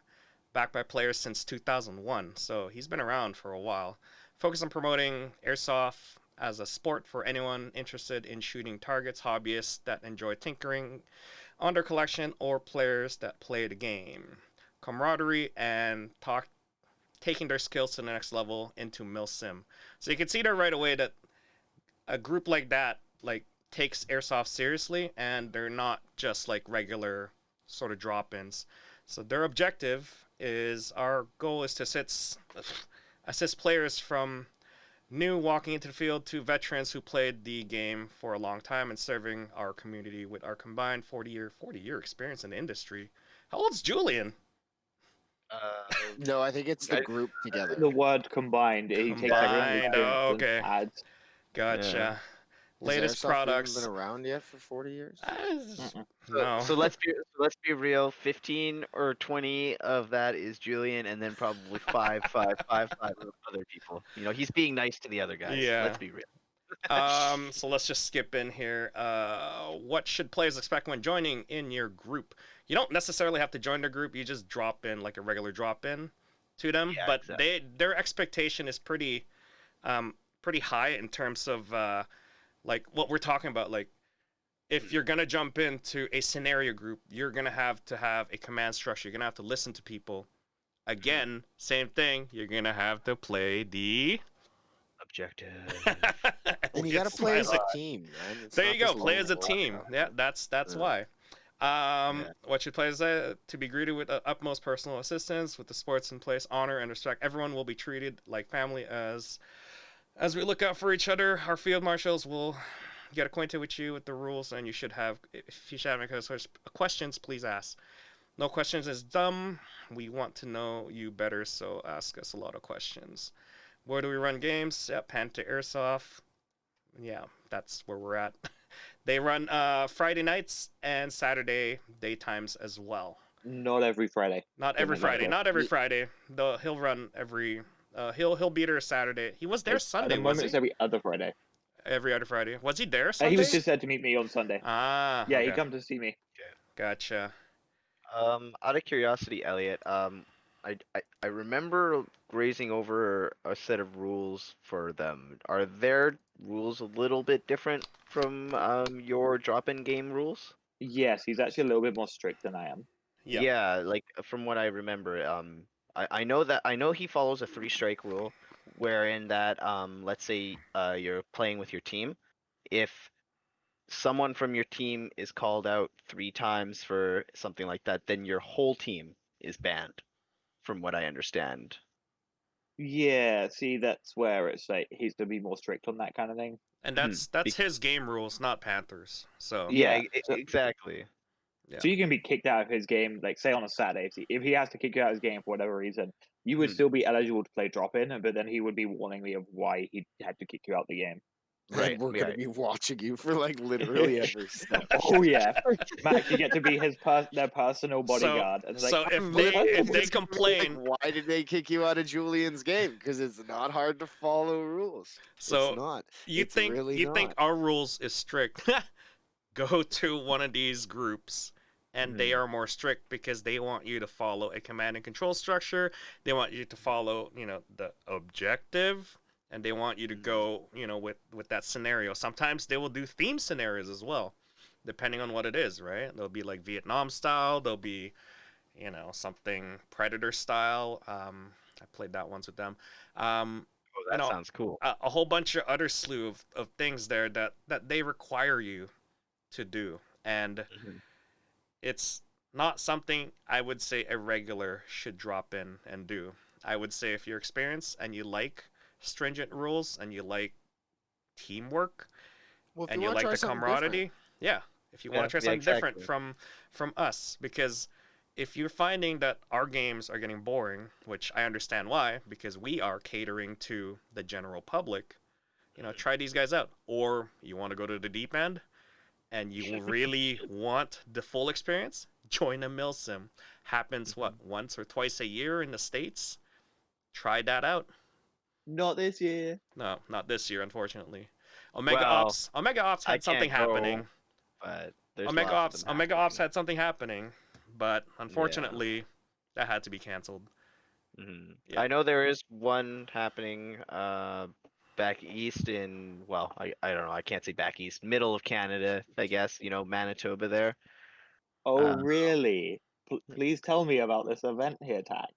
backed by players since 2001, so he's been around for a while. Focused on promoting airsoft as a sport for anyone interested in shooting targets, hobbyists that enjoy tinkering on their collection, or players that play the game. Camaraderie and taking their skills to the next level into milsim. So you can see there right away that a group like that like takes airsoft seriously, and they're not just like regular sort of drop-ins. So their objective is our goal is to assist players from new walking into the field to veterans who played the game for a long time and serving our community with our combined 40-year experience in the industry. How old's Julian? No, I think it's the I- group together. The word combined, he takes everyone's Combined. experience Oh, and okay. adds. Gotcha. Has Latest Airsoft even products. been around yet for 40 years? No. So let's be real. 15 or 20 of that is Julian, and then probably five other people. You know, he's being nice to the other guys. Yeah. Let's be real. So let's just skip in here. What should players expect when joining in your group? You don't necessarily have to join their group. You just drop in like a regular drop in to them. Yeah, But exactly. their expectation is pretty high in terms of like what we're talking about. Like if you're gonna jump into a scenario group, you're gonna have to have a command structure. You're gonna have to listen to people. Again, same thing. You're gonna have to play the. Objective. And you gotta Elliot's play as a smiling. team, man. It's There not you go. just Play lone as a wolf. team. Yeah, that's Yeah. why. Yeah. What should players say? To be greeted with utmost personal assistance, with the sports in place, honor and respect. Everyone will be treated like family as we look out for each other. Our field marshals will get acquainted with you with the rules, and if you should have any questions, please ask. No questions is dumb. We want to know you better, so ask us a lot of questions. Where do we run games? At Panther Airsoft. Yeah, that's where we're at. They run Friday nights and Saturday daytimes as well. Not every Friday. Not Let every me get Friday. that. Not every Friday. Though he'll run every. He'll be there Saturday. He was there At Sunday, the was moment, he? it's every other Friday. Every other Friday. Was he there Sunday? He was just there to meet me on Sunday. Ah. Yeah, Okay. he come to see me. Gotcha. Out of curiosity, Elliot, I remember grazing over a set of rules for them. Are their rules a little bit different from your drop-in game rules? Yes, he's actually a little bit more strict than I am. Yeah. Yeah, like from what I remember, I know he follows a three-strike rule, wherein that let's say you're playing with your team, if someone from your team is called out 3 times for something like that, then your whole team is banned, from what I understand. Yeah, see, that's where it's like he's to be more strict on that kind of thing. And Hmm. that's his game rules, not Panthers. So Yeah, Yeah, so- exactly. yeah. So you can be kicked out of his game, like say on a Saturday. If he has to kick you out of his game for whatever reason, you would Hmm. still be eligible to play drop in, but then he would be warning me of why he had to kick you out the game. Right, And we're gonna right. be watching you for like literally every step. Oh yeah, Mac, you get to be their personal bodyguard. And it's like, So if I'm they literally if they just gonna be complain, like, why did they kick you out of Julian's game? Because it's not hard to follow rules. so It's not. you It's think really you not. think our rules is strict? Go to one of these groups, and they are more strict because they want you to follow a command and control structure. They want you to follow, the objective, and they want you to go, with that scenario. Sometimes they will do theme scenarios as well, depending on what it is, right? They'll be like Vietnam style. They'll be, something Predator style. I played that once with them. Oh, You that know, sounds cool. a whole bunch of other slew of things there that they require you to do, and Mhm. it's not something I would say a regular should drop in and do. I would say if you're experienced and you like stringent rules and you like teamwork Well, if you and you want to like try the something different, camaraderie, yeah. If you want Yeah, to try yeah, something different exactly. from us, because if you're finding that our games are getting boring, which I understand why, because we are catering to the general public, try these guys out. Or you want to go to the deep end and you really want the full experience, join a milsim. Happens what, once or twice a year in the States? Try that out. Not this year. No, not this year, unfortunately. Well, Omega Ops I had something can't go, happening. but there's lots of them Omega Ops happening. had something happening, but Yeah. unfortunately, that had to be canceled. Yeah. I know there is one happening back east in, well, I don't know, I can't say back east, middle of Canada, I guess, Manitoba there. Oh, Uh, really? Please tell me about this event here, Tack.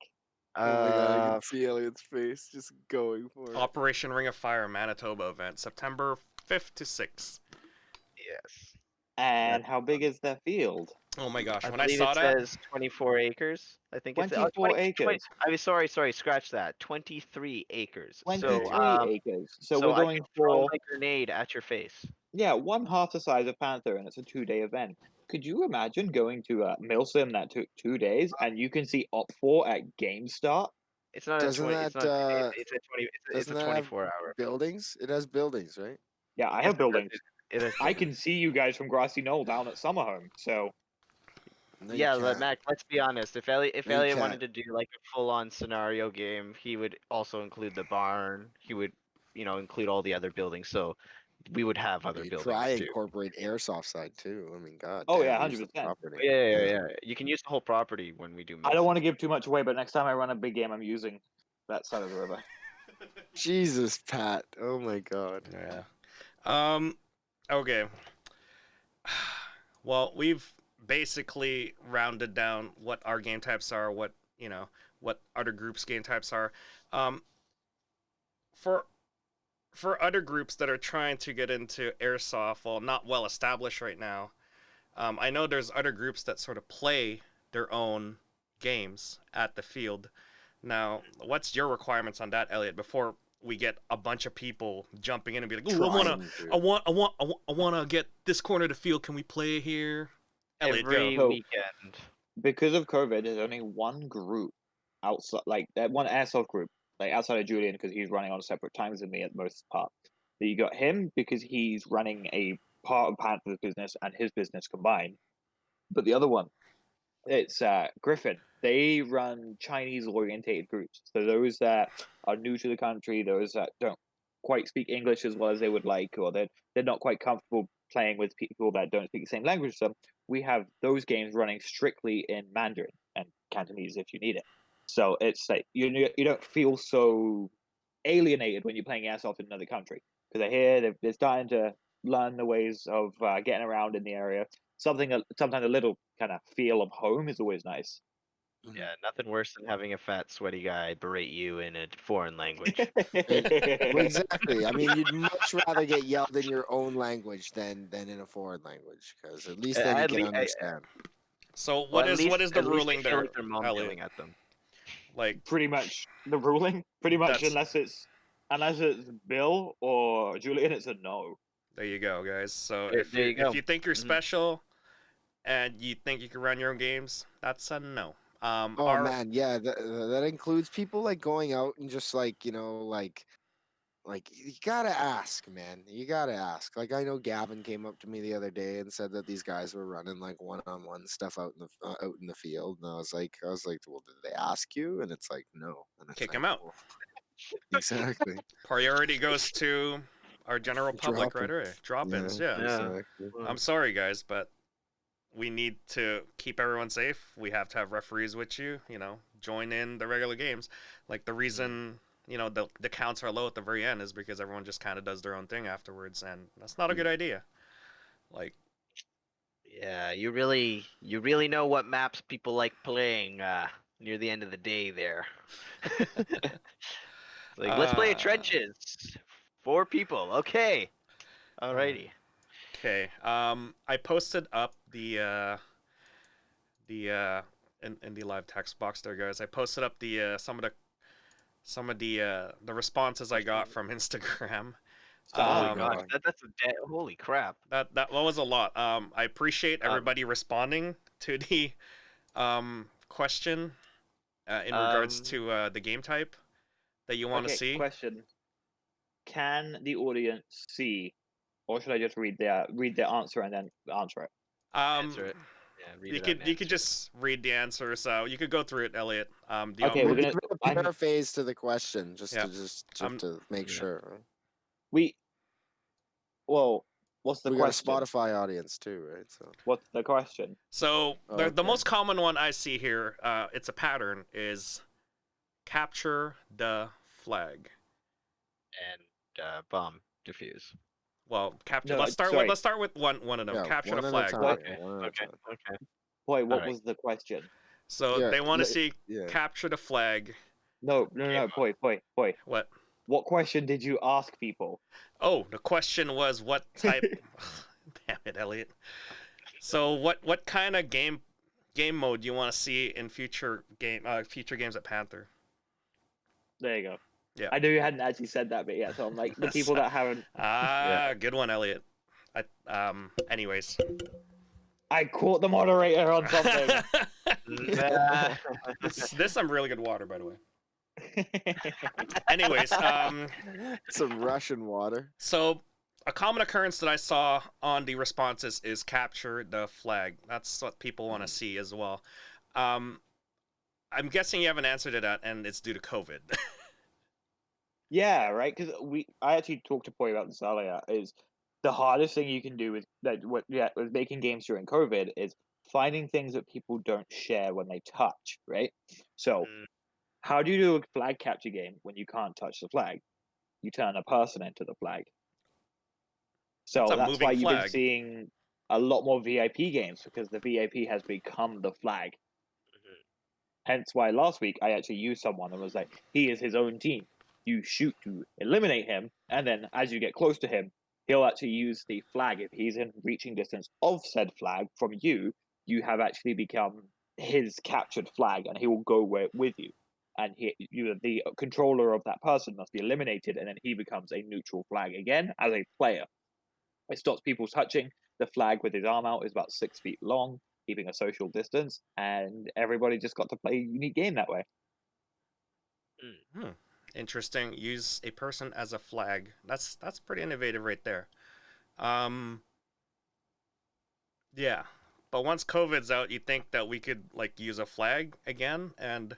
oh my god, I uh, can see Elliot's face just going for it. Operation Ring of Fire Manitoba event, September 5th to 6th. yes. That, And how big is the field? Oh my gosh, I when I believe saw it that, says 24 acres. I think it's 24 20. acres. I mean, sorry, scratch that. 23 acres. So, 23 acres. So we're I can going throw for, my grenade at your face. yeah, one half the size of Panther, and it's a 2-day event. Could you imagine going to Milsim that took 2 days and you can see Op 4 at game start? It's not a Doesn't 20. It's that not. It's a 20. It's doesn't a that have 24-hour event. buildings? It has buildings, right? Yeah, I Yes, have buildings. it has I buildings. can see you guys from Grassy Knoll down at Summer Home. So, No, you Yeah, but can't. Mac, let's be honest. If No, you Elliot can't. wanted to do like a full-on scenario game, he would also include the barn. He would, include all the other buildings. So we would have other You try buildings too. incorporate airsoft side too. I mean, god oh yeah, damn, use the 100%. property. Yeah. You can use the whole property when we do I don't want milsim. to give too much away, but next time I run a big game, I'm using that side of the river. Jesus, Pat. Oh my god. yeah. Okay. Well, we've basically rounded down what our game types are, what other groups' game types are. Um, for other groups that are trying to get into airsoft, well, not well established right now. I know there's other groups that sort of play their own games at the field. Now, what's your requirements on that, Elliot? Before we get a bunch of people jumping in and be like, "Ooh, Trying to. I wanna get this corner of the field. Can we play here?" Elliot, go. Every So, weekend. because of COVID, there's only one group outside, like that one airsoft group, like outside of Julian, because he's running on separate times than me at most part. So you got him because he's running a part of Panther's business and his business combined. But the other one, it's Griffin. They run Chinese orientated groups. So those that are new to the country, those that don't quite speak English as well as they would like, or they're not quite comfortable playing with people that don't speak the same language as them, we have those games running strictly in Mandarin and Cantonese if you need it. So it's like you don't feel so alienated when you're playing airsoft in another country because I hear they're starting to learn the ways of getting around in the area. Sometimes a little kind of feel of home is always nice. Mhm. Yeah, nothing worse than having a fat, sweaty guy berate you in a foreign language. Well, exactly. I mean, you'd much rather get yelled in your own language than in a foreign language, because at least then you At can least, understand. So well, what is the at least they ruling feel there, like their mom's Elliot? yelling at them. Like Pretty much the ruling. Pretty much that's unless it's Bill or Julian, it's a no. there you go, guys. So There you if go. you think you're Mhm. special and you think you can run your own games, that's a no. Oh Our man, yeah, that includes people like going out and just like like you gotta ask, man. You gotta ask. Like I know Gavin came up to me the other day and said that these guys were running like one-on-one stuff out in the field, and I was like, well, did they ask you? And it's like, no. And it's kick like, him out. well, exactly. Priority goes to our general public right Dropping. away. Yeah, Drop-ins, yeah. Yeah. exactly. I'm sorry, guys, but we need to keep everyone safe. We have to have referees with you. Join in the regular games. Like the reason the counts are low at the very end is because everyone just kind of does their own thing afterwards, and that's not a good idea. Like Yeah, you really know what maps people like playing. near the end of the day there. It's like, let's play trenches. 4 people. Okay. Alrighty. Okay. I posted up the in the live text box there, guys. I posted up the some of the responses I got from Instagram. Oh Um, gosh, that's holy crap. That was a lot. I appreciate everybody responding to the question in regards to the game type that you want to see. Question: can the audience see, or should I just read their answer and then answer it? Answer it. Yeah, read it out You could just read the ansers. You could go through it, Elliot. Do you Okay, want we're me- gonna. Give it a paraphrase to the question, just Yeah. to make Yeah. sure. Well, what's the We got a question? Spotify audience too, right? So What's the question? So the Okay. most common one I see here, it's a pattern, is capture the flag. And bomb defuse. Well, capture. No, let's start sorry. with one of them. yeah, Capture one the at a flag. time. Okay. One at a Okay. time. Okay. Boy, what Alright. was the question? So Yeah, they want to let- see yeah. capture the flag. No, boy. What? What question did you ask people? Oh, the question was what type. Damn it, Elliot. So what kind of game mode do you want to see in future games at Panther? There you go. Yeah. I knew you hadn't actually said that bit yet, so I'm like the people that haven't. Good one, Elliot. Anyways. I caught the moderator on something. This some really good water, by the way. Anyways, Some Russian water. so a common occurrence that I saw on the responses is capture the flag. That's what people want to see as well. I'm guessing you haven't answered to that, and it's due to COVID. Yeah, right. Because I actually talked to Poi about this earlier. Is the hardest thing you can do with with making games during COVID is finding things that people don't share when they touch, right? So, how do you do a flag capture game when you can't touch the flag? You turn a person into the flag. So It's a that's why moving you've been flag. seeing a lot more VIP games because the VIP has become the flag. Hence why last week I actually used someone and was like, he is his own team. You shoot to eliminate him, and then as you get close to him, he'll actually use the flag. If he's in reaching distance of said flag from you, you have actually become his captured flag, and he will go with you. And the controller of that person must be eliminated, and then he becomes a neutral flag again as a player. It stops people touching. The flag with his arm out is about 6 feet long, keeping a social distance, and everybody just got to play a unique game that way. Interesting. Use a person as a flag. That's pretty innovative right there. Yeah. But once COVID's out, you think that we could like use a flag again Let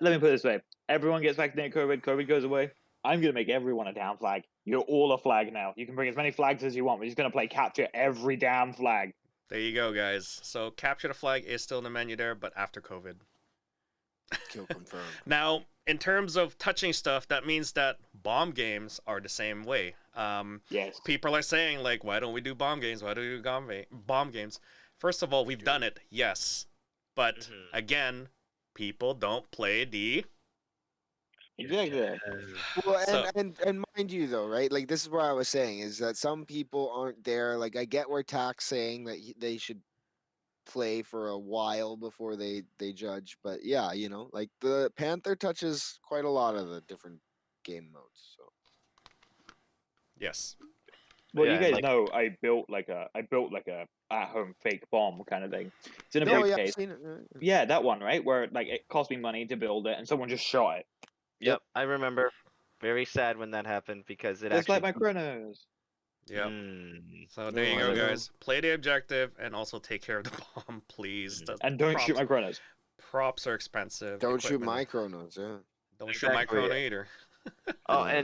me put it this way. Everyone gets vaccinated COVID goes away. I'm going to make everyone a damn flag. You're all a flag now. You can bring as many flags as you want. We're just going to play capture every damn flag. There you go, guys. So capture the flag is still in the menu there, but after COVID. Kill confirmed. Now, in terms of touching stuff, that means that bomb games are the same way. Yes. People are saying, like, why don't we do bomb games? Why do we do bomb games? First of all, we've done it, yes. But, again, people don't play the... Exactly. Well, and mind you though, right? Like this is what I was saying is that some people aren't there. Like I get where Tack's saying that they should play for a while before they judge, but yeah, you know, like the Panther touches quite a lot of the different game modes. So Yes. Well, Yeah, you guys like- know I built like a at-home fake bomb kind of thing. It's in a yeah, I've briefcase. seen it. Yeah, that one, right? Where like it cost me money to build it, and someone just shot it. Yep, I remember. Very sad when that happened because it Just actually. like my Chronos. Yep. Mm. So there you No, go, I know. guys. Play the objective and also take care of the bomb, please. The And don't shoot my Chronos. props are expensive. Don't shoot equipment- my Chronos. Yeah. Don't shoot my Exactly. Chrono either. Oh, Yeah.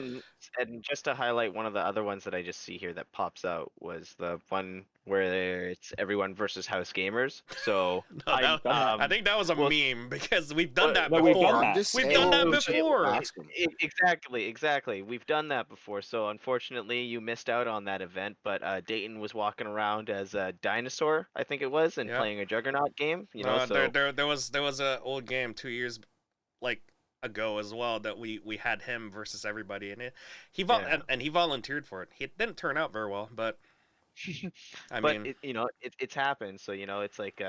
and just to highlight one of the other ones that I just see here that pops out was the one where it's everyone versus house gamers. So No, I've done that. I think that was a well, meme because we've done well, that No, we've done before. that. I'm just We've saying, done that we it, should before. ask 'em. exactly. We've done that before. So unfortunately, you missed out on that event. But Dayton was walking around as a dinosaur, I think it was, and Yep. playing a Juggernaut game. There, So there was a old game 2 years like ago as well that we had him versus everybody in it. yeah. And he volunteered for it. He didn't turn out very well, but I But mean, it's happened. So it's like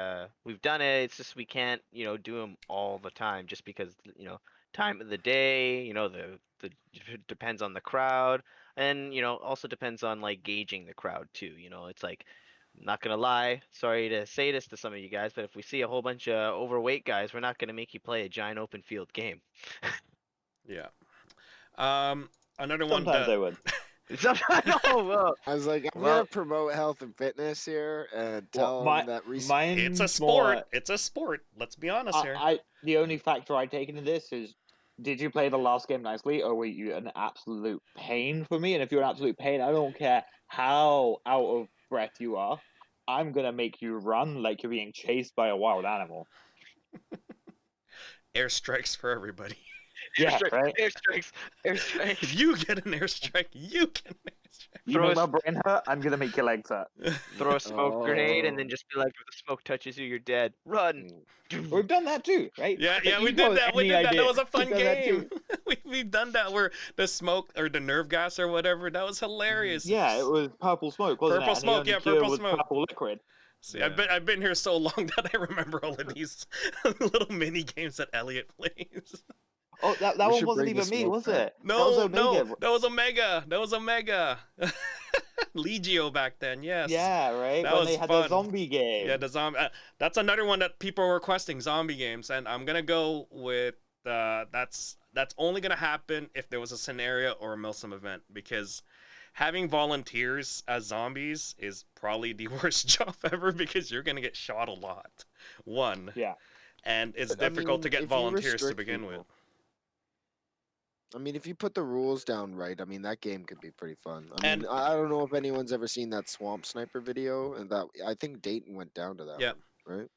we've done it. It's just we can't do them all the time just because time of the day. The depends on the crowd, and also depends on like gauging the crowd too. It's like not gonna lie. Sorry to say this to some of you guys, but if we see a whole bunch of overweight guys, we're not gonna make you play a giant open field game. yeah. Another one Sometimes that I would. Sometimes, no, I was like, I'm well, gonna promote health and fitness here and Well, tell them that it's a mine's sport. more. It's a sport. Let's be honest here. The only factor I take into this is, did you play the last game nicely, or were you an absolute pain for me? And if you're an absolute pain, I don't care how out of breath you are. I'm gonna make you run like you're being chased by a wild animal. Airstrikes for everybody. Yeah, right. airstrikes. You get an airstrike. You get an airstrike. You Throw make a my brain hurt. I'm gonna make your legs hurt. Throw a smoke grenade and Oh. then just be like, if the smoke touches you, you're dead. Run. We've done that too, right? Yeah, The yeah, we ego did is that. We any did that. idea. That was a fun We've done that game. too. We've done that where the smoke or the nerve gas or whatever. That was hilarious. Yeah, it was purple smoke, wasn't Purple it? smoke, And the yeah, only cure purple was smoke. purple liquid. See, Yeah. I've been here so long that I remember all of these little mini games that Elliot plays. Oh, that We one should wasn't bring the even me, smoke was back. it? No, that was no, Omega. that was Omega. That was Omega. Legio back then, yes. Yeah, right. That When was they had fun. the zombie game. Yeah, the zombie. That's another one that people are requesting, zombie games, and I'm gonna go with that's only gonna happen if there was a scenario or a milsim event, because having volunteers as zombies is probably the worst job ever because you're gonna get shot a lot. One. Yeah. And it's But, I difficult to mean, get if you volunteers to restrict begin people- with. I mean, if you put the rules down right, I mean, that game could be pretty fun. I And- mean, I don't know if anyone's ever seen that Swamp Sniper video, and that I think Dayton went down to that Yep. one, right?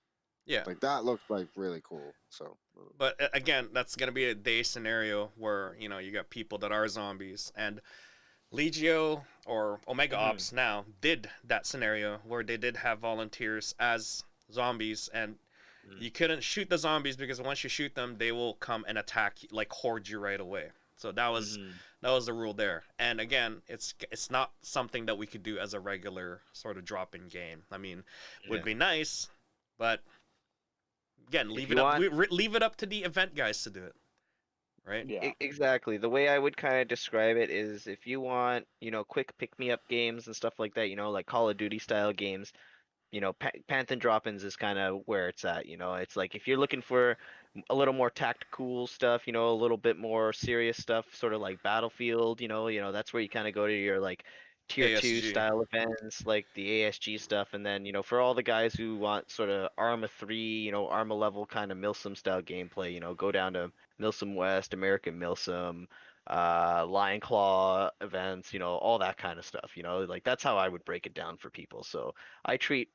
Yeah. Like that looked like really cool. So. But again, that's gonna be a day scenario where you got people that are zombies, and Legio or Omega Ops now did that scenario where they did have volunteers as zombies, and you couldn't shoot the zombies because once you shoot them, they will come and attack, like horde you right away. So that was the rule there. And again, it's not something that we could do as a regular sort of drop-in game. I mean, would be nice, but again, leave it up to the event guys to do it, right? Yeah. Exactly. The way I would kind of describe it is if you want, quick pick-me-up games and stuff like that, like Call of Duty style games, Panther drop-ins is kind of where it's at. It's like if you're looking for a little more tactical stuff, a little bit more serious stuff, sort of like Battlefield, that's where you kind of go to your like tier 2 ASG. style events, like the ASG stuff, and then for all the guys who want sort of Arma 3, Arma level kind of milsim style gameplay, go down to Milsim West, American Milsim, Lion Claw events, all that kind of stuff. Like that's how I would break it down for people. So I treat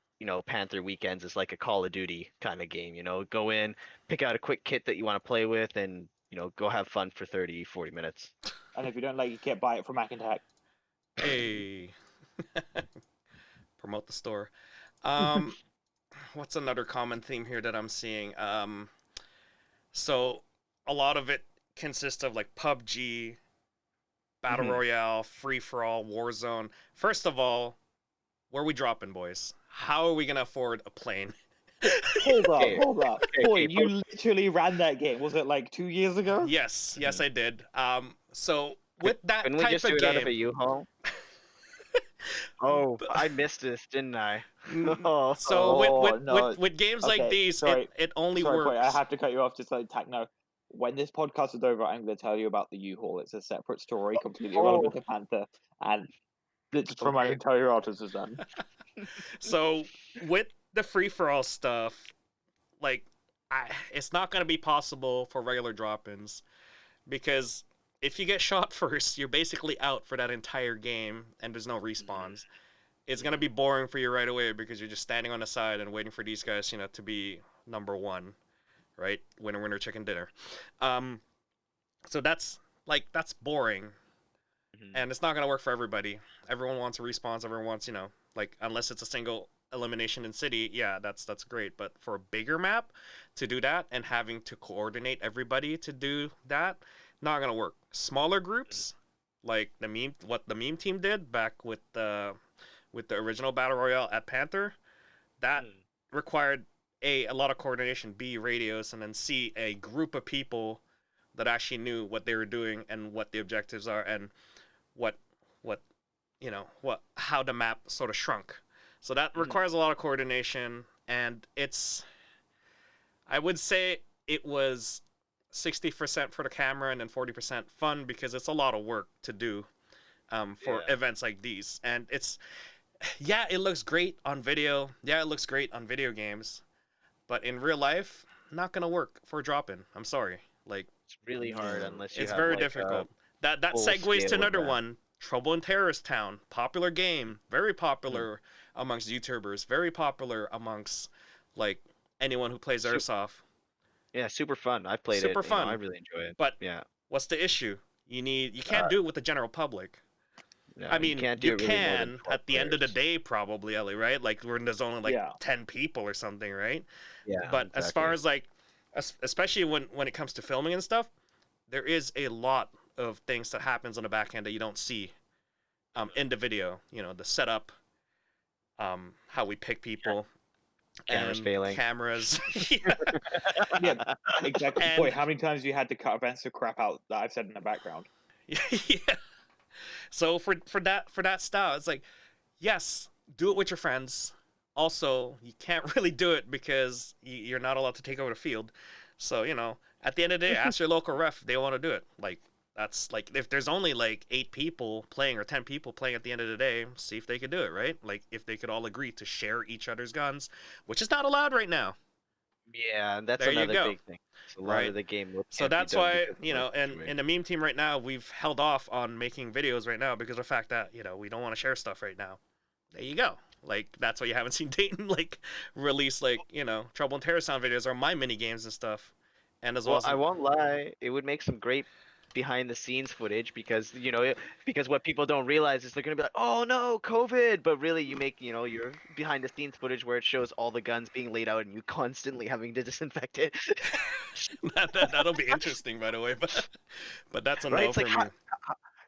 Panther weekends as like a Call of Duty kind of game. Go in, pick out a quick kit that you want to play with, and go have fun for 30-40 minutes. And if you don't like your kit, buy it from Mak and Elliott. Hey, promote the store. What's another common theme here that I'm seeing? So a lot of it consists of like PUBG, Battle Royale, Free for All, Warzone. First of all, where are we dropping, boys? How are we gonna afford a plane? Hold up. Boy, okay, you literally ran that game. Was it like 2 years ago? Yes, I did. So with that Can we type just of do it out of a game, U-Haul? Oh, I missed this, didn't I? Oh. so no. with games like Okay, these, sorry. it only Sorry, works. Boy, I have to cut you off just like tack now. When this podcast is over, I'm going to tell you about the U-Haul. It's a separate story, completely irrelevant to Panther, and it's from my entire artist is done. So with the free for all stuff, like it's not gonna be possible for regular drop-ins because if you get shot first, you're basically out for that entire game, and there's no respawns. It's gonna be boring for you right away because you're just standing on the side and waiting for these guys, to be number one, right? Winner, winner, chicken dinner. Um, so that's boring, and it's not gonna work for everybody. Everyone wants respawns. Everyone wants, unless it's a single elimination in city, yeah, that's great. But for a bigger map, to do that and having to coordinate everybody to do that, not gonna work. Smaller groups, like what the meme team did back with the original battle royale at Panther, that required a lot of coordination, B, radios, and then C, a group of people that actually knew what they were doing and what the objectives are and what how the map sort of shrunk. So that requires a lot of coordination, and I would say it was 60% for the camera and then 40% fun because it's a lot of work to do for events like these. And it looks great on video. Yeah, it looks great on video games, but in real life, not gonna work for drop-in. I'm sorry. Like, It's really hard unless you it's have very like difficult. That full segues to scale another event. one. Trouble in Terrorist Town, popular game, very popular amongst YouTubers, very popular amongst like anyone who plays Airsoft. Yeah, super fun. I've played Super it. I fun. really enjoy it. But Yeah. what's the issue? You can't do it with the general public. No, I mean, you can't do you it really more than can 12 at the end of the players. day, probably, Ellie, right? Like, there's only like 10 people or something, right? Yeah, But as far exactly. as especially when it comes to filming and stuff, there is a lot of things that happens on the back end that you don't see in the video. The setup, how we pick people, Cameras and failing. cameras. Yeah, exactly. And- Boy, how many times have you had to cut events of crap out that I've said in the background? Yeah. So for that style, it's like, yes, do it with your friends. Also, you can't really do it because you're not allowed to take over the field. So, at the end of the day, ask your local ref if they want to do it. Like, that's like, if there's only like 8 people playing or 10 people playing at the end of the day, see if they could do it, right? Like, if they could all agree to share each other's guns, which is not allowed right now. Yeah, and that's There you another go. big thing. So a lot Right. of the game can't So be that's done why, because of that and in situation. the meme team right now, we've held off on making videos right now because of the fact that, we don't want to share stuff right now. There you go. Like, that's why you haven't seen Dayton, like, release, like, Trouble in Terror Sound videos or my mini games and stuff. And as well Well, as I won't lie, it would make some great behind the scenes footage because because what people don't realize is they're gonna be like, oh no, COVID, but really you make your behind the scenes footage where it shows all the guns being laid out and you constantly having to disinfect it. that'll be interesting, by the way, but that's a Right? no for me.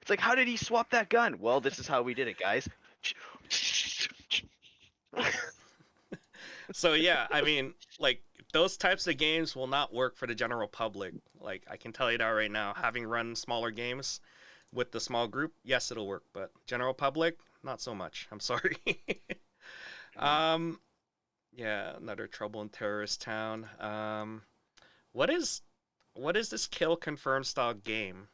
It's like how did he swap that gun? Well, this is how we did it, guys. So yeah, I mean, like, those types of games will not work for the general public. Like, I can tell you that right now. Having run smaller games with the small group, yes, it'll work, but general public, not so much. I'm sorry. um, yeah, another Trouble in Terrorist Town. What is this kill confirm style game?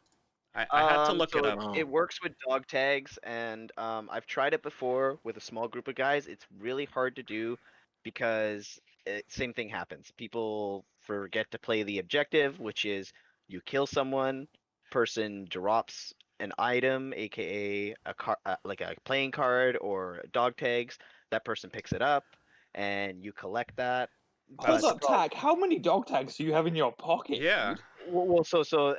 I had to look it So up. it works with dog tags, and I've tried it before with a small group of guys. It's really hard to do because same thing happens. People forget to play the objective, which is you kill someone, person drops an item, aka a car, like a playing card or dog tags. That person picks it up, and you collect that. Hold That's- up, Tag. How many dog tags do you have in your pocket? Yeah, dude? Well,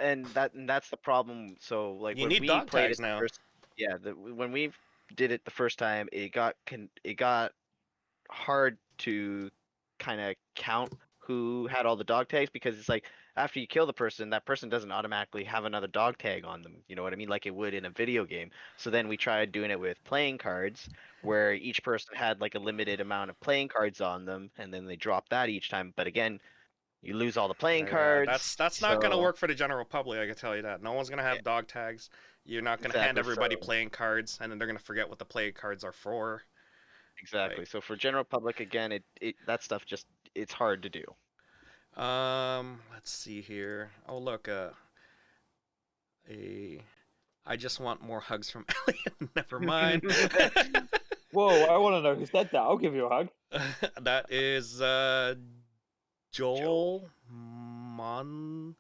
and that's the problem. So like you when need we dog played tags it the now. first, yeah, when we did it the first time, it got hard to kind of count who had all the dog tags because it's like after you kill the person, that person doesn't automatically have another dog tag on them. You know what I mean? Like it would in a video game. So then we tried doing it with playing cards, where each person had like a limited amount of playing cards on them, and then they drop that each time. But again, you lose all the playing Yeah, cards. that's not gonna So work for the general public. I can tell you that. No one's gonna yeah, have dog tags. You're not gonna hand exactly. everybody So playing cards, and then they're gonna forget what the playing cards are for. exactly. Like, So for general public, again, it that stuff just it's hard to do. let's see here. Oh, look, I just want more hugs from Elliot. Never mind. Whoa, I want to know who said that. I'll give you a hug. That is Joel Mon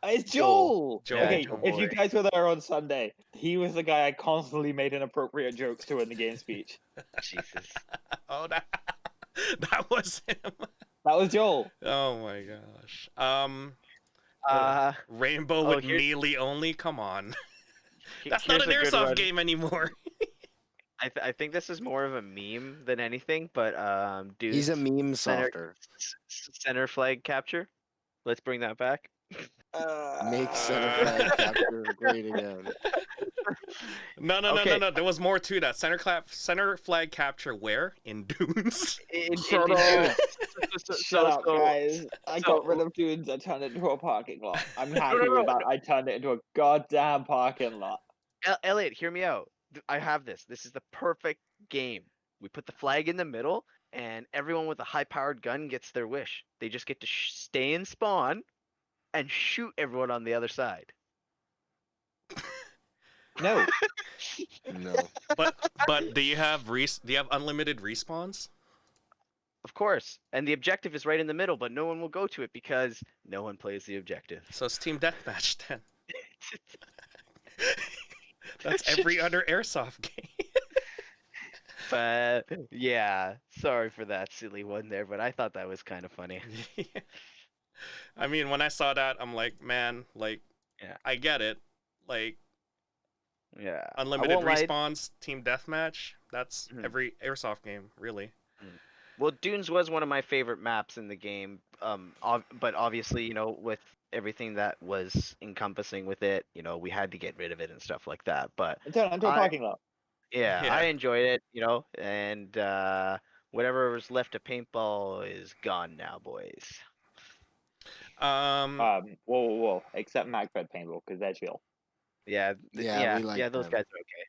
It's Joel. Joel. Joel, Okay, Joel if you boy. guys were there on Sunday, he was the guy I constantly made inappropriate jokes to in the game speech. Jesus. Oh, that was him. That was Joel. Oh my gosh. Uh, Rainbow oh, with melee only. Come on, that's not here's an a good airsoft one. game anymore. I think this is more of a meme than anything, but He's a dudes, meme center softer. center flag capture. Let's bring that back. Make center flag capture great again. No, no, no, Okay. no, no. There was more to that. Center flag capture where? In dunes. Shut Dudes. up. So- Shut up, guys. I so- got rid of dudes. I turned it into a parking lot. I'm No, happy no, with no. that. I turned it into a goddamn parking lot. Elliot, hear me out. I have this. This is the perfect game. We put the flag in the middle, and everyone with a high-powered gun gets their wish. They just get to stay in spawn and shoot everyone on the other side. No. No. But do you have unlimited respawns? Of course. And the objective is right in the middle, but no one will go to it because no one plays the objective. So it's team deathmatch then. That's every other airsoft game. But yeah, sorry for that silly one there, but I thought that was kind of funny. I mean, when I saw that, I'm like, man, like, Yeah. I get it. Like, Yeah. unlimited I won't lie. respawns, team deathmatch. That's Mhm. every airsoft game, really. Well, Dunes was one of my favorite maps in the game. But obviously, you know, with everything that was encompassing with it, you know, we had to get rid of it and stuff like that. But I turned it into a I, parking lot. yeah, Yeah. I enjoyed it, you know, and whatever was left of paintball is gone now, boys. Whoa. Except MagFed Paintball, because they're chill. Yeah, Yeah, we like those them. guys are okay.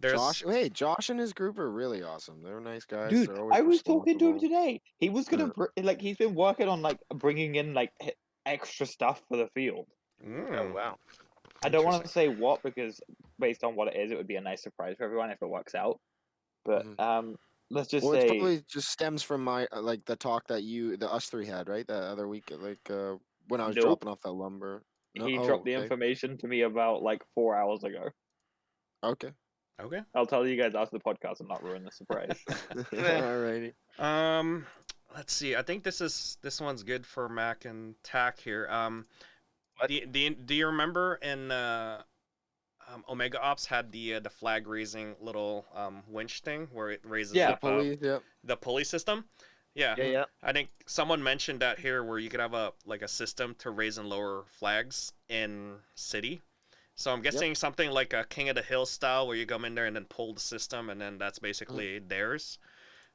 There's Josh and his group are really awesome. They're nice guys. Dude, They're always I was talking to him responsible. today. He was gonna he's been working on like bringing in like extra stuff for the field. Oh wow. I don't want to Interesting. say what because based on what it is, it would be a nice surprise for everyone if it works out. But let's just Well, it say probably just stems from my like the talk that us three had, right? That other week, when I was nope. dropping off that lumber. No? He Oh, dropped the okay. information to me about like 4 hours ago. Okay. Okay. I'll tell you guys after the podcast and not ruin the surprise. Alrighty. Let's see. I think this one's good for Mac and Tack here. What? Do you remember in Omega Ops had the flag raising little winch thing where it raises Yeah. up Police, yep. the pulley system? Yeah. Yeah. I think someone mentioned that here where you could have a system to raise and lower flags in city. So I'm guessing something like a King of the Hill style where you come in there and then pull the system and then that's basically theirs.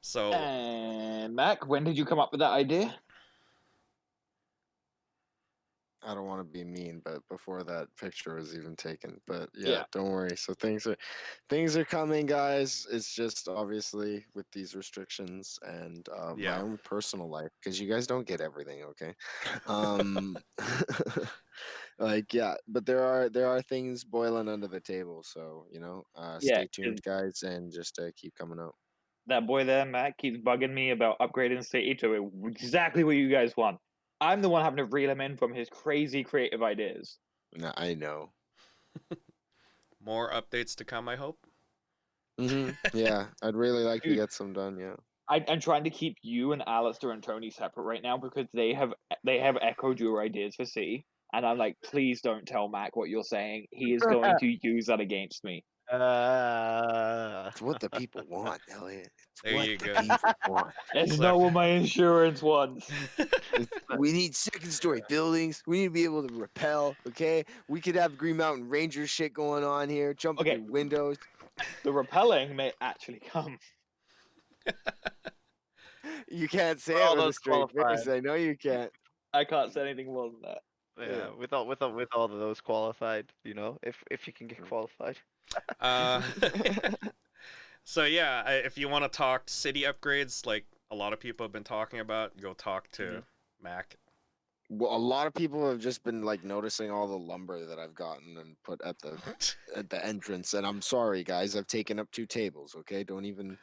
So And Mac, when did you come up with that idea? I don't want to be mean, but before that picture was even taken. But Yeah. don't worry. So things are coming, guys. It's just obviously with these restrictions and my own personal life, because you guys don't get everything, okay? But there are things boiling under the table. So stay tuned, guys, and just keep coming out. That boy there, Matt, keeps bugging me about upgrading City to exactly what you guys want. I'm the one having to reel him in from his crazy creative ideas. No, I know. more updates to come, I hope. Yeah, I'd really like to get some done. Yeah. I'm trying to keep you and Alistair and Tony separate right now because they have echoed your ideas for C, and I'm like, please don't tell Mac what you're saying. He is going to use that against me. It's what the people want, Elliot. It's There what you the go. people want. It's So not if- what my insurance wants. We need second-story buildings. We need to be able to rappel. Okay, we could have Green Mountain Ranger shit going on here, jumping Okay. through windows. The repelling may actually come. You can't say All it with a those straight qualified. face. I know you can't. I can't say anything more than that. Yeah, with all of those qualified, you know, if you can get qualified. So yeah, if you want to talk city upgrades, like a lot of people have been talking about, go talk to Mac. Well, a lot of people have just been like noticing all the lumber that I've gotten and put at the entrance, and I'm sorry, guys. I've taken up 2 tables. Okay, don't even.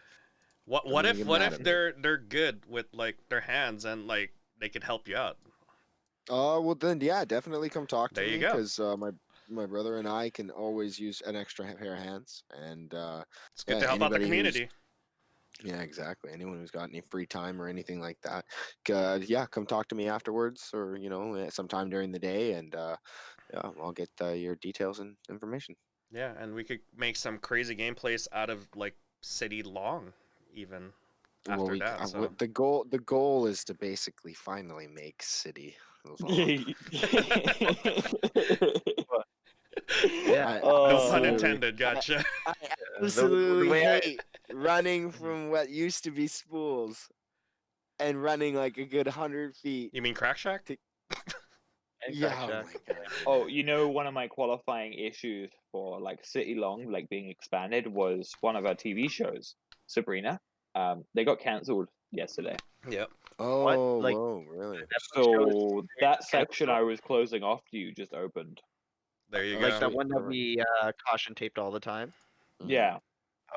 What even if get what mad if at me. they're good with like their hands and like they could help you out? Oh, well then, yeah, definitely come talk to There you me go. because my brother and I can always use an extra pair of hands, and It's good yeah, to help out the anybody who's community. yeah, exactly. Anyone who's got any free time or anything like that, yeah, come talk to me afterwards, or sometime during the day, and yeah, I'll get your details and information. Yeah, and we could make some crazy gameplays out of like city long, even Well, after that. So the goal is to basically finally make City long. Yeah. I no pun Oh, absolutely, intended. I, Gotcha. I The absolutely way I hate running Mhm. from what used to be schools and running like a good 100 feet. You mean Crack Shack? To, and yeah, Crack oh Shack. my god. oh, you know, one of my qualifying issues for like City Long, like being expanded, was one of our TV shows, Sabrina. They got cancelled yesterday. Yep. What? Oh, Like whoa, really? Netflix shows So that section canceled? I was closing off to you just opened. There you Oh, Like go. the sweet. one that Perfect. we caution taped all the time? Hmm. Yeah,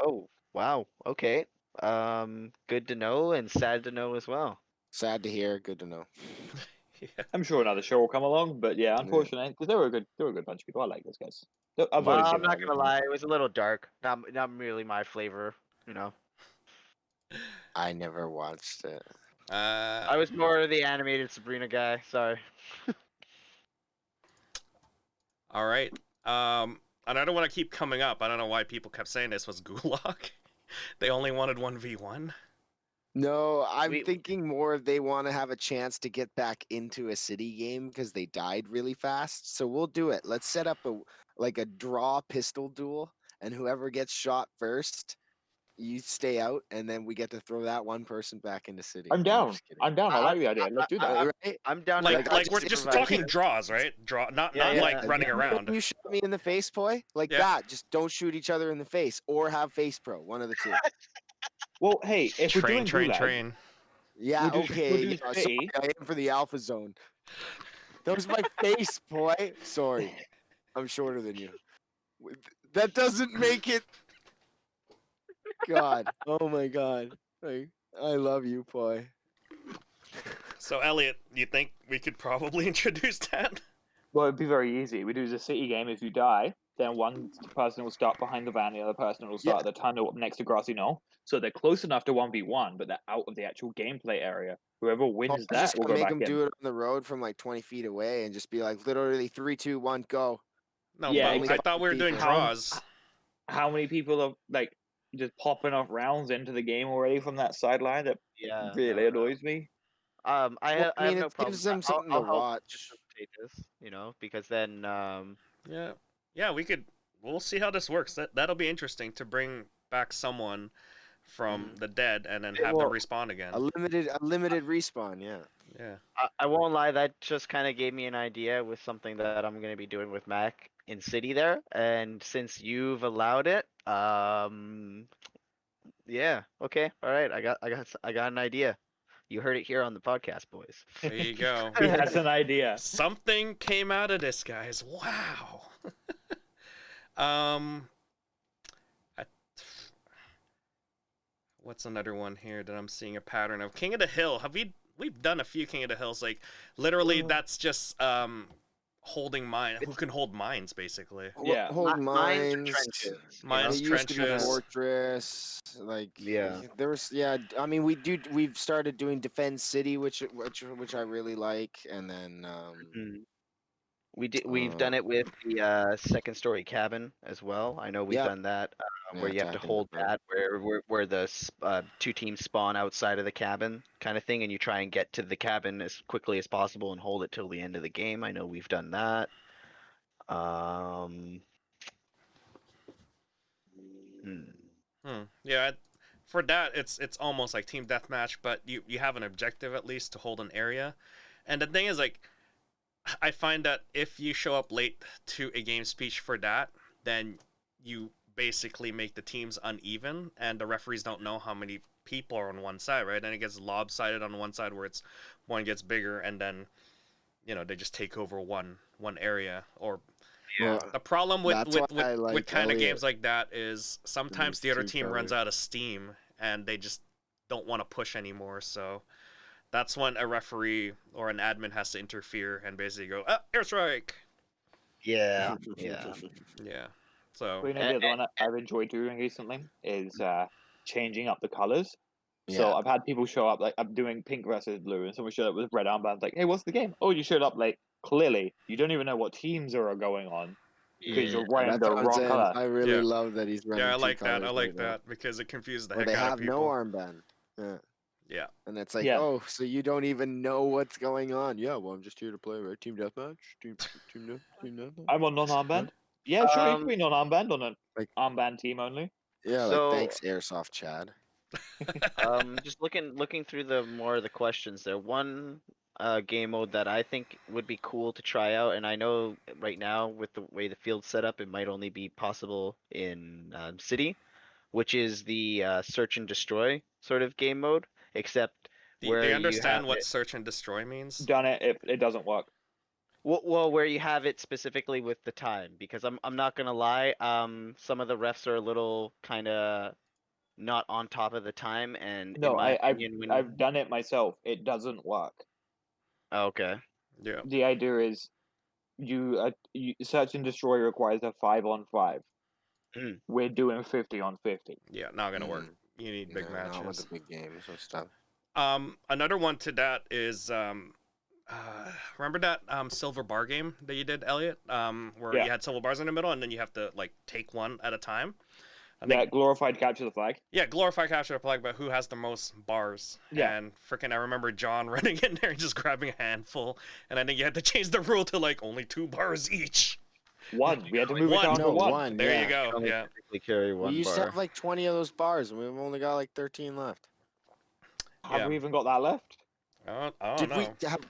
Oh, wow. Okay. Good to know and sad to know as well. Sad to hear. Good to know. Yeah. I'm sure another show will come along, but yeah, Yeah. unfortunately, because they were a good bunch of people. I like those guys. I've Well, always I'm given not them. gonna lie, it was a little dark. Not really my flavor, you know. I never watched it. Uh, I was more the animated Sabrina guy. Sorry. all right. And I don't want to keep coming up. I don't know why people kept saying this was Gulag. They only wanted 1v1. No, I'm We thinking more of they want to have a chance to get back into a city game because they died really fast. So we'll do it. Let's set up a draw pistol duel, and whoever gets shot first, you stay out, and then we get to throw that one person back into city. I'm No, I'm down. just kidding. I'm down. I I, like the idea. Let's do that. Right? I'm down to Like I Like we're just just I improvise talking keep this. draws, right? Draw, not Yeah, like yeah. running around. you shot me in the face, boy, like Yeah. that. Just don't shoot each other in the face, or have face pro. One of the two. Well, hey, if we're Train, doing train, Gulag, train. Yeah. we'll Okay. do Yeah. Sorry, City. I am for the alpha zone. That was my face, boy. Sorry. I'm shorter than you. That doesn't make it. God. Oh my God. I love you, boy. So Elliot, you think we could probably introduce that? Well, it'd be very easy. We do the City game. If you die, then one person will start behind the van, the other person will Yeah. start at the tunnel up next to Grassy Knoll. So they're close enough to 1v1, but they're out of the actual gameplay area. Whoever Oh, wins I was that just will gonna go make back him in. do it on the road from like 20 feet away and just be like, literally 3, 2, 1, go. No, Yeah, but Only I five thought we were doing people. draws. How many people are like just popping off rounds into the game already from that sideline? That Yeah, really no. annoys me. Well, I I have mean, no it problem. gives them I'll something to I'll help watch. facilitate this, because then Yeah, yeah, we could. We'll see how this works. That'll be interesting to bring back someone from mhm. the dead and then It have them will. respawn again. A limited respawn. Yeah. Yeah. I won't lie, that just kind of gave me an idea with something that I'm gonna be doing with Mac in City there, and since you've allowed it, yeah, okay, all right, I got an idea. You heard it here on the podcast, boys. There you go. He has an idea. Something came out of this, guys. Wow. um, I, what's another one here that I'm seeing a pattern of? King of the Hill. We've done a few King of the Hills. Like literally, that's just holding mine. Who can hold mines, basically? Yeah. Hold Mines or mines. trenches, Mines, It used to be trenches. fortress. Like Yeah. there was. Yeah. I mean, we've started doing defend city, which I really like, and then Mhm. We've uh, done it with the second story cabin as well. I know we've yep. done that Yeah, where you have to attacking the hold front. that where the two teams spawn outside of the cabin kind of thing, and you try and get to the cabin as quickly as possible and hold it till the end of the game. I know we've done that. Um, Yeah. For that, it's almost like team deathmatch, but you have an objective at least to hold an area. And the thing is, like, I find that if you show up late to a game speech for that, then you basically make the teams uneven, and the referees don't know how many people are on one side, right? And it gets lopsided on one side where it's one gets bigger, and then they just take over one area. Or Well, the problem that's why I with like kind of Elliot games like that is sometimes against the other two team runs colors. out of steam and they just don't want to push anymore. So that's when a referee or an admin has to interfere and basically go, airstrike. Yeah, yeah. Yeah. So Well, you know, the other one I've enjoyed doing recently is changing up the colors. So Yeah. I've had people show up, like I'm doing pink versus blue, and someone showed up with red armbands. Like, hey, what's the game? Oh, you showed up like clearly you don't even know what teams are going on because Yeah. you're wearing That's the what I'm wrong saying. color. I really Yeah. love that he's running yeah, I two like that. I colors like right now. that because it confused the Or heck they out of have people. no armband. Yeah. Yeah. And it's like, Yeah. oh, so you don't even know what's going on. Yeah, well, I'm just here to play, right? Team deathmatch? Team deathmatch? I'm on non-armband. Yeah, sure, you can Um, be non-armband on an Like, armband team only. yeah, like, so thanks, Airsoft Chad. just looking through the more of the questions there. One game mode that I think would be cool to try out, and I know right now with the way the field's set up, it might only be possible in City, which is the search and destroy sort of game mode, except Do you where you understand have what it. search and destroy means? Done it. It doesn't work. Well, where you have it specifically with the time, because I'm not gonna lie, some of the refs are a little kind of not on top of the time, and in No, my opinion, when I've done it myself. It doesn't work. okay, Yeah. The idea is you search and destroy requires a 5-on-5. Mm. We're doing 50-on-50. Yeah, not gonna work. Mm, You need big no, not with the matches. big games and stuff. Another one to that is remember that silver bar game that you did, Elliot? Where Yeah. you had silver bars in the middle and then you have to like take one at a time. I Yeah, think glorified capture the flag. yeah, glorify capture the flag, but who has the most bars? Yeah. And freaking, I remember John running in there and just grabbing a handful, and I think you had to change the rule to like only 2 bars each. One. We had to move it One. down to No, one. one. There Yeah. you go. only Yeah. typically carry We one used to bar. have like 20 of those bars, and we've only got like 13 left. Have Yeah. we even got that left? I don't Did know. we have?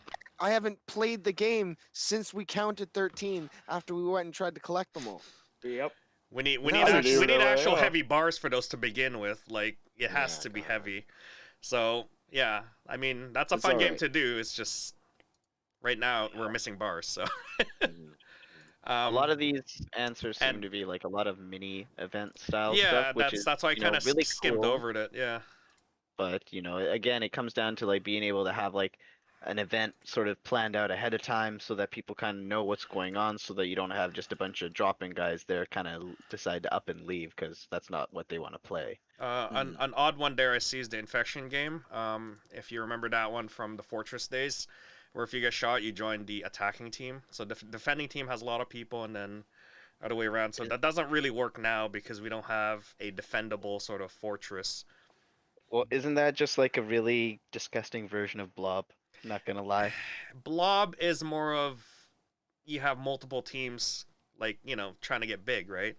I haven't played the game since we counted 13 after we went and tried to collect them all. Yep. We need I don't actual, even we need know where actual they are. heavy bars for those to begin with. Like it has Yeah, to be God. heavy. So yeah, I mean that's a It's fun game alright. to do. It's just right now we're missing bars. So Mhm. A lot of these answers seem and to be like a lot of mini event style stuff, yeah, which is that's why I kind of really skimmed cool. over it. Yeah. But again, it comes down to like being able to have like an event sort of planned out ahead of time so that people kind of know what's going on, so that you don't have just a bunch of drop-in guys there kind of decide to up and leave because that's not what they want to play. An odd one there I see is the infection game. If you remember that one from the Fortress days, where if you get shot, you join the attacking team. So the defending team has a lot of people, and then other way around. So that doesn't really work now because we don't have a defendable sort of fortress. Well, isn't that just like a really disgusting version of Blob? Not gonna lie. Blob is more of you have multiple teams, like trying to get big, right?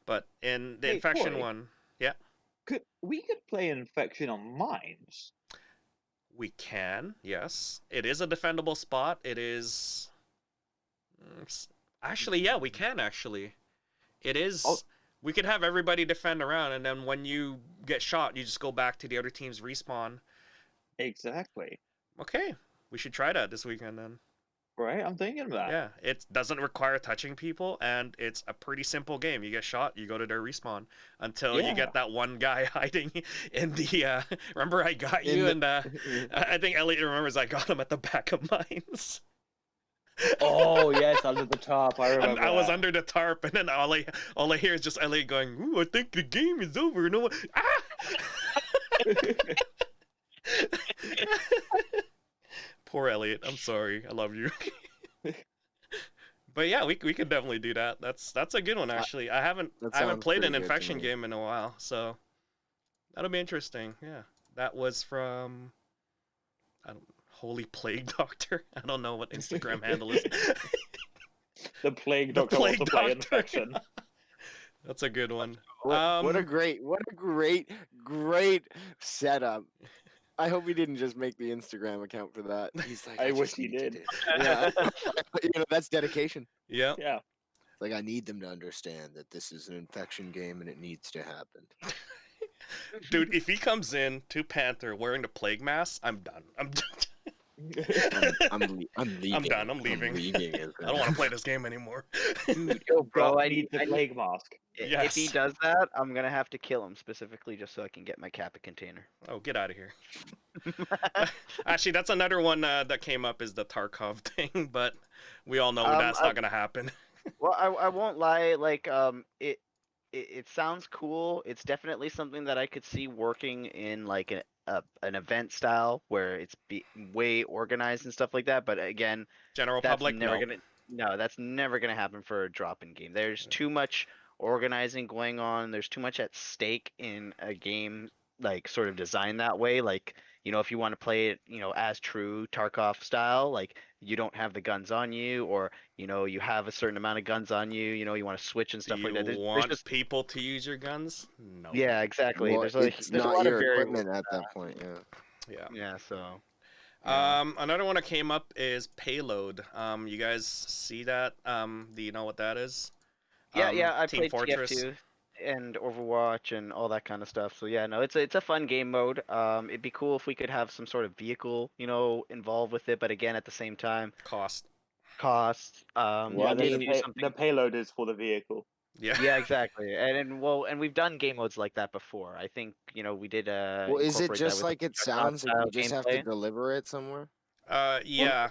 But in the Hey, infection Corey. one, yeah, We could play infection on mines. we can. Yes, it is a defendable spot. It is. Actually, yeah, we can actually. It is. Oh. We could have everybody defend around, and then when you get shot, you just go back to the other team's respawn. Exactly. Okay, we should try that this weekend then. Right? I'm thinking of that. Yeah, it doesn't require touching people, and it's a pretty simple game. You get shot, you go to their respawn until you Yeah. get that one guy hiding in the. Remember, I got you, and I think Elliot remembers I got him at the back of mines. Oh yes, under the top. I remember. I was that. under the tarp, and then all I hear is just Elliot going, "Ooh, I think the game is over." And I'm like, ah! Poor Elliot. I'm sorry. I love you. But yeah, we could definitely do that. That's a good one actually. I haven't sounds played an pretty good to infection me. game in a while, so that'll be interesting. Yeah, that was from Holy Plague Doctor. I don't know what Instagram handle is. The plague The doctor Plague wants to play Doctor. infection. That's a good one. What a great setup. I hope he didn't just make the Instagram account for that. He's like, I wish just he need to did. do-" Yeah, that's dedication. Yeah. Yeah. It's like I need them to understand that this is an infection game and it needs to happen. Dude, if he comes in to Panther wearing the plague mask, I'm done. I'm done. I'm leaving. I'm done. I'm leaving. leaving. I don't want to play this game anymore. Dude, Yo, bro, Drop I needs need, the plague mask. if he Yes. does that, I'm gonna have to kill him specifically just so I can get my Kappa container. Oh, get out of here. Actually, that's another one that came up is the Tarkov thing, but we all know that's not gonna happen. Well, I won't lie. Like, it sounds cool. It's definitely something that I could see working in like an event style where it's way organized and stuff like that. But again, General that's public, never no. gonna that's never gonna happen for a drop-in game. There's too much organizing going on. There's too much at stake in a game like sort of designed that way. Like, if you want to play it, as true Tarkov style, like you don't have the guns on you, or you have a certain amount of guns on you. You want to switch and Do stuff like you that. There's want just people to use your guns? No. yeah, exactly. Well, There's it's there's a not lot of your variables. equipment at that point. Yeah. Yeah. Yeah, so. Yeah. Another one that came up is payload. You guys see that? Do you know what that is? Yeah, I Team played Fortress. TF2 and Overwatch and all that kind of stuff. So yeah, no, it's a fun game mode. It'd be cool if we could have some sort of vehicle, involved with it. But again, at the same time, Cost. cost. Yeah, I maybe mean, do something. the payload is for the vehicle. Yeah. Yeah, exactly. And we've done game modes like that before. I think we did well, is it incorporate that just with like the it Juggernaut sounds? And style you just have to gameplay. deliver it somewhere. Yeah.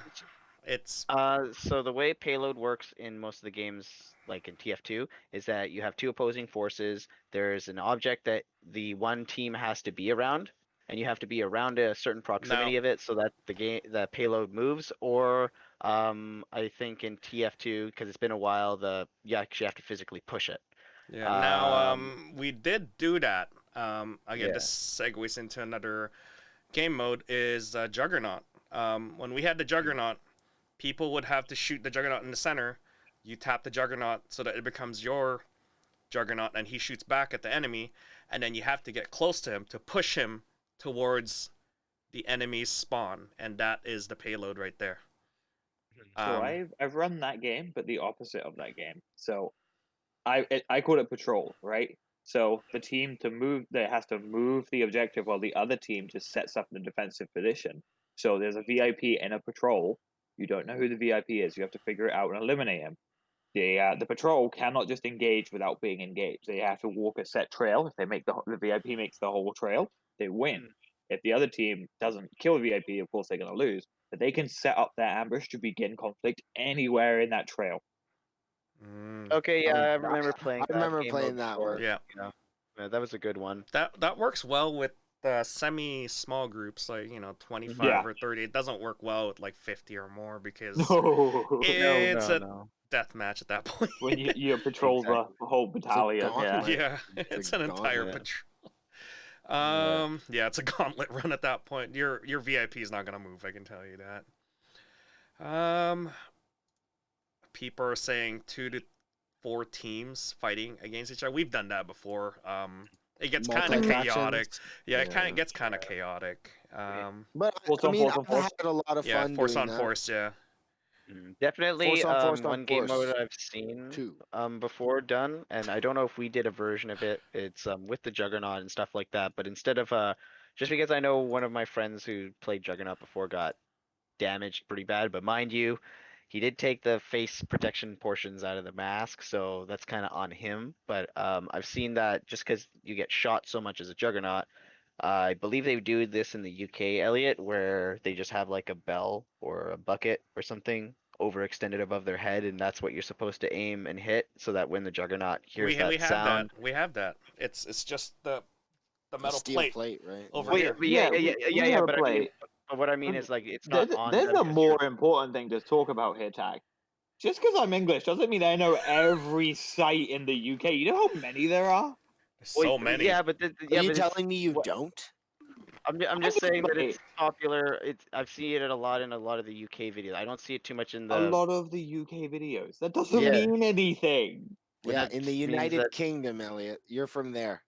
It's So the way payload works in most of the games, like in TF2, is that you have two opposing forces. There's an object that the one team has to be around, and you have to be around a certain proximity of it so that the payload moves. Or I think in TF2, because it's been a while, you actually have to physically push it. yeah. Now Um, we did do that. Again, Yeah. this segues into another game mode is Juggernaut. When we had the Juggernaut, people would have to shoot the Juggernaut in the center. You tap the Juggernaut so that it becomes your Juggernaut, and he shoots back at the enemy. And then you have to get close to him to push him towards the enemy's spawn, and that is the payload right there. So I've run that game, but the opposite of that game. So I call it patrol, right? So the team has to move the objective while the other team just sets up in a defensive position. So there's a VIP in a patrol. You don't know who the VIP is. You have to figure it out and eliminate him. The patrol cannot just engage without being engaged. They have to walk a set trail. If they make the VIP makes the whole trail, they win. If the other team doesn't kill the VIP, of course they're going to lose. But they can set up their ambush to begin conflict anywhere in that trail. Okay, yeah, Oh, I remember playing. I remember game playing mode that before. one. Yeah. Yeah, that was a good one. That works well with semi-small groups, like 25 Yeah. or 30. It doesn't work well with like 50 or more because No, it's a No. death match at that point. when you patrol the whole battalion, yeah. gauntlet. Yeah, It's it's a an entire gauntlet. patrol. Yeah, it's a gauntlet run at that point. Your VIP is not gonna move. I can tell you that. People are saying 2 to 4 teams fighting against each other. We've done that before. It gets kind of Multi-factions. chaotic. Yeah, it kind Yeah. of gets kind of chaotic. But Force I on mean, force on I've force. had a lot of Yeah, fun force doing on that. force. Yeah. Definitely Force on force on one game mode force. I've seen 2. before done, and I don't know if we did a version of it. It's with the Juggernaut and stuff like that. But instead of just because I know one of my friends who played Juggernaut before got damaged pretty bad, but mind you, he did take the face protection portions out of the mask, so that's kind of on him. But I've seen that just because you get shot so much as a Juggernaut. I believe they do this in the UK, Elliot, where they just have like a bell or a bucket or something overextended above their head, and that's what you're supposed to aim and hit, so that when the Juggernaut hears We that have sound. that. We have that. It's just the A metal steel plate right? over Well, here. yeah, we have a but I mean, plate. but what I mean is like it's not on There's them a 'cause more important thing to talk about here, Tag. Just because I'm English doesn't mean I know every site in the UK. You know how many there are? There's Well, so many. Yeah, but Are yeah, you but it's, telling me you what- don't? I'm just saying that Wait. it's popular. I've seen it a lot in a lot of the UK videos. I don't see it too much in A the. lot of the UK videos. That doesn't Yeah. mean anything. But Yeah, that in the means United that- Kingdom, Elliot. You're from there.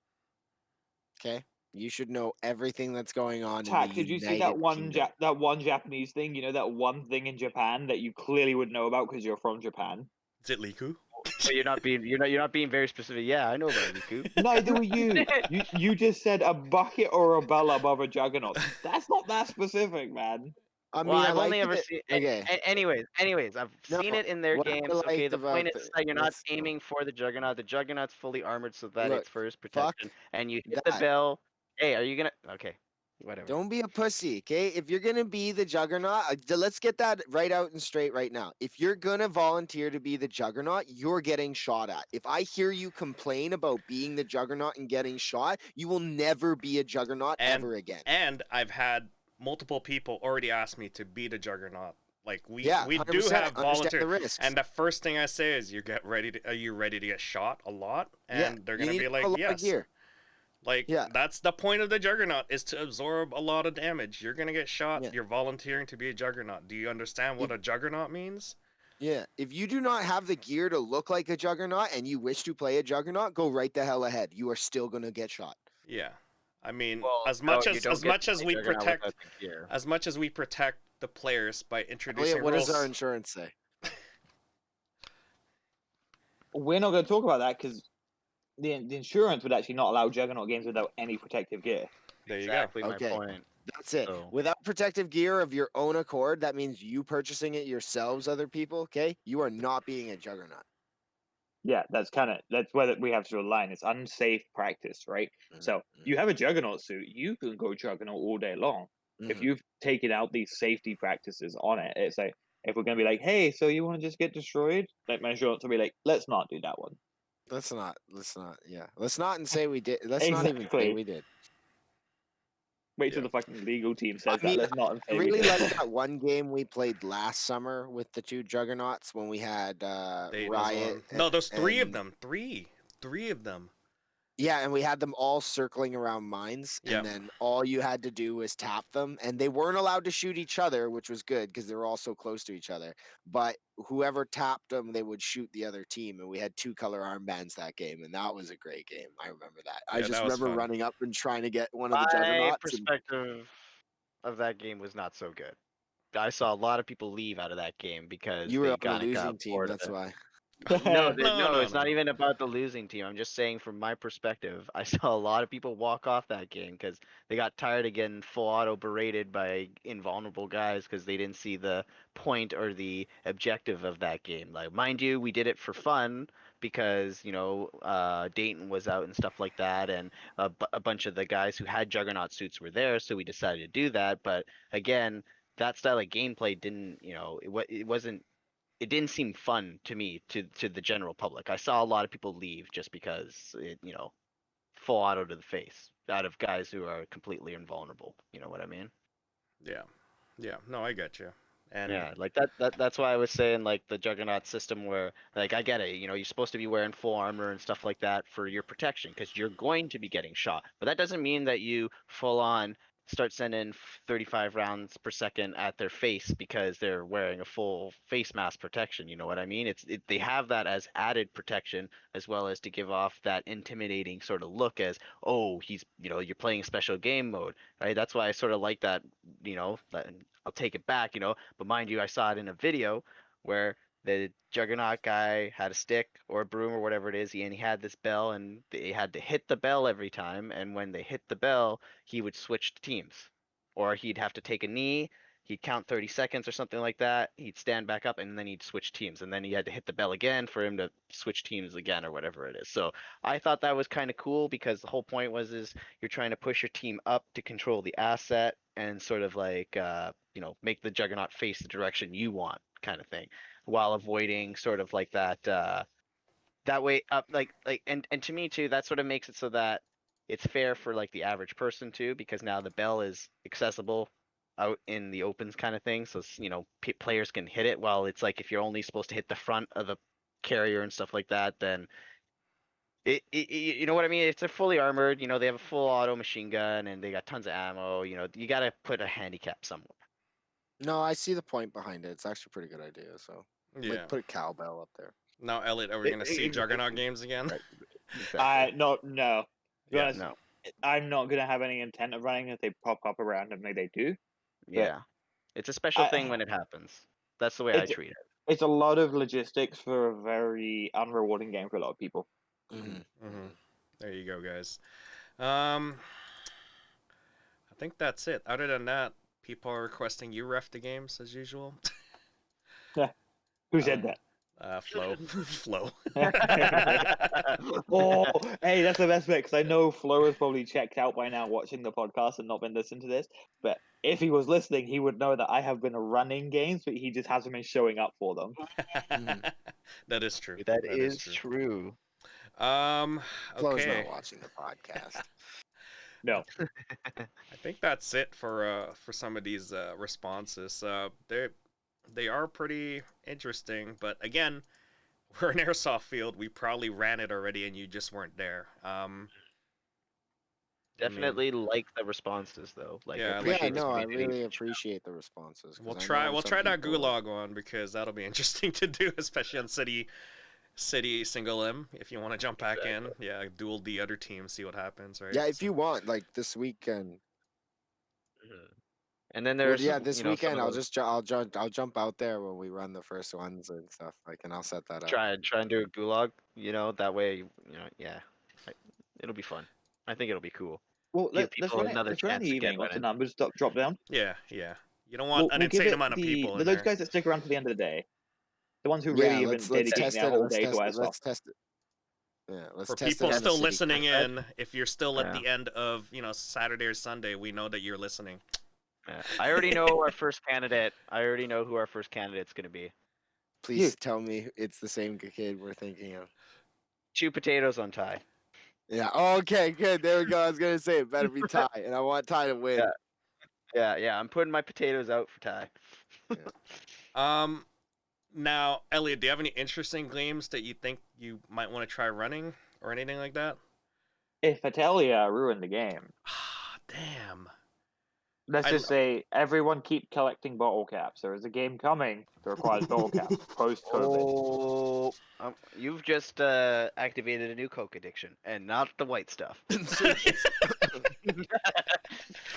Okay? You should know everything that's going on Tack, in the did you see United that Kingdom. that one Japanese thing? You know that one thing in Japan that you clearly would know about because you're from Japan. Is it Liku? So you're not being very specific. Yeah, I know about Riku. Neither were you. You just said a bucket or a bell above a juggernaut. That's not that specific, man. I Well, mean, I I've only liked ever it. seen. Okay. Anyways, I've No, seen it in their what I games. Okay, liked the point about is the that you're not let's aiming for the Juggernaut. The Juggernaut's fully armored so that look, it's first fuck protection, and you hit the that. bell. Hey, are you gonna? Okay, whatever. Don't be a pussy, okay? If you're gonna be the Juggernaut, let's get that right out and straight right now. If you're gonna volunteer to be the Juggernaut, you're getting shot at. If I hear you complain about being the Juggernaut and getting shot, you will never be a Juggernaut And ever again. and I've had multiple people already ask me to be the Juggernaut. Like Yeah, we do 100%. have Understand volunteer, the risks. and the first thing I say is, are you ready to get shot a lot? Yeah, And they're you gonna need be to like, have a lot of yes. gear. Like Yeah. that's the point of the Juggernaut, is to absorb a lot of damage. You're gonna get shot. Yeah. You're volunteering to be a Juggernaut. Do you understand what a Juggernaut means? Yeah, if you do not have the gear to look like a Juggernaut and you wish to play a Juggernaut, go right the hell ahead. You are still gonna get shot. Yeah. I mean, Well, as no, much you as don't as get much to as play we Juggernaut protect without the gear. as much as we protect the players by Elliot, introducing what does our rules. insurance say? We're not going to talk about that because the insurance would actually not allow Juggernaut games without any protective gear. There you Exactly my Okay. point. That's it. So Without protective gear of your own accord, that means you purchasing it yourselves, other people, okay? You are not being a Juggernaut. Yeah, that's where we have to draw the line. It's unsafe practice, right? So you have a Juggernaut suit, you can go Juggernaut all day long. If Mhm. you've taken out these safety practices on it, it's like if we're gonna be like, hey, so you want to just get destroyed? Like my insurance will be like, let's not do that one. Let's not, yeah. Let's not and say we did. Let's not even say Exactly. we did. Wait till Yeah. the fucking legal team I says that. mean, Let's not I say we really did. like that one game we played last summer with the two Juggernauts when we had Dayton was Riot. on. No, there's three of and them. Three of them. yeah, and we had them all circling around mines, Yeah. and then all you had to do was tap them, and they weren't allowed to shoot each other, which was good because they were all so close to each other. But whoever tapped them, they would shoot the other team, and we had 2-color armbands that game, and that was a great game. I remember that. I Yeah, just that was remember fun. running up and trying to get one of the my Juggernauts. And perspective of that game was not so good. I saw a lot of people leave out of that game because you were they on a got losing team, bored of that's it. why. No, No, it's not no. even about the losing team. I'm just saying from my perspective, I saw a lot of people walk off that game because they got tired of getting full auto berated by invulnerable guys because they didn't see the point or the objective of that game. Like, mind you, we did it for fun because, Dayton was out and stuff like that, and a bunch of the guys who had Juggernaut suits were there, so we decided to do that. But again, that style of gameplay didn't, it didn't seem fun to me, to the general public. I saw a lot of people leave just because full auto to the face out of guys who are completely invulnerable. You know what I mean? Yeah. Yeah. No, I get you. And Yeah, like that's why I was saying like the Juggernaut system where like I get it, you're supposed to be wearing full armor and stuff like that for your protection because you're going to be getting shot. But that doesn't mean that you full on start sending 35 rounds per second at their face because they're wearing a full face mask protection, you know what I mean? They have that as added protection as well as to give off that intimidating sort of look as, oh, he's, you're playing special game mode, right? That's why I sort of like that, that I'll take it back, but mind you, I saw it in a video where the Juggernaut guy had a stick or a broom or whatever it is, and he had this bell, and they had to hit the bell every time. And when they hit the bell, he would switch teams, or he'd have to take a knee. He'd count 30 seconds or something like that. He'd stand back up, and then he'd switch teams, and then he had to hit the bell again for him to switch teams again or whatever it is. So I thought that was kind of cool because the whole point was is you're trying to push your team up to control the asset and sort of like make the Juggernaut face the direction you want, kind of thing, while avoiding sort of like that way up and to me too, that sort of makes it so that it's fair for like the average person too, because now the bell is accessible out in the opens kind of thing, so players can hit it, while it's like if you're only supposed to hit the front of the carrier and stuff like that, then you know what I mean? It's a fully armored, they have a full auto machine gun and they got tons of ammo, you got to put a handicap somewhere. No, I see the point behind it. It's actually a pretty good idea. So, yeah. like, put a cowbell up there. Now, Elliot, are we gonna see Juggernaut games again? Right. Exactly. No. To be Yeah, honest, No. I'm not gonna have any intent of running if they pop up randomly. They do. Yeah. It's a special thing I, when it happens. That's the way I it's treat it. it's a lot of logistics for a very unrewarding game for a lot of people. Mm-hmm. There you go, guys. I think that's it. Other than that, People are requesting you ref the games as usual. Who said that? Flo. Flo. Oh, hey, that's the best bit because I know Flo has probably checked out by now watching the podcast and not been listening to this. But if he was listening, he would know that I have been running games, but he just hasn't been showing up for them. That is true. That is true. Flo's Okay. not watching the podcast. No. I think that's it for some of these responses. They are pretty interesting, but again, we're an airsoft field. We probably ran it already, and you just weren't there. Definitely like the responses though. Like, Yeah, Yeah, like no, I maybe really appreciate the responses. 'cause we'll I try know we'll some try that people- gulag one because that'll be interesting to do, especially on city single M. If you want to jump back in, yeah, duel the other team, see what happens, right? Yeah, if So- you want, like this weekend. And then Well, there's yeah, this you know, weekend some I'll of those- just I'll jump out there when we run the first ones and stuff. Like, and I'll set that up. try and do a gulag. You know, that way, you know, yeah, it'll be fun. I think it'll be cool. Well, Give let's people run it. another Let's run chance the to get evening. Once the winning. numbers drop down. Yeah. You don't want an We'll give insane it amount of people in those there. guys that stick around to the end of the day, the ones who Yeah, really have been let's dedicating test their it. whole Let's day to test it. airsoft. Let's test it. Yeah, let's For test people it. on the still city listening cast. in, if you're still at Yeah. the end of Saturday or Sunday, we know that you're listening. Yeah. I already know our first candidate. I already know who our first candidate's gonna be. Please tell me it's the same kid we're thinking of. 2 potatoes on Ty. Yeah. Oh, okay. Good. There we go. I was gonna say it better be Ty, and I want Ty to win. Yeah. I'm putting my potatoes out for Ty. Now, Elliot, do you have any interesting games that you think you might want to try running or anything like that? If Atelia ruined the game, Ah, damn. let's I just lo- say everyone keep collecting bottle caps. There is a game coming that requires bottle caps post COVID. Oh, you've just activated a new Coke addiction, and not the white stuff.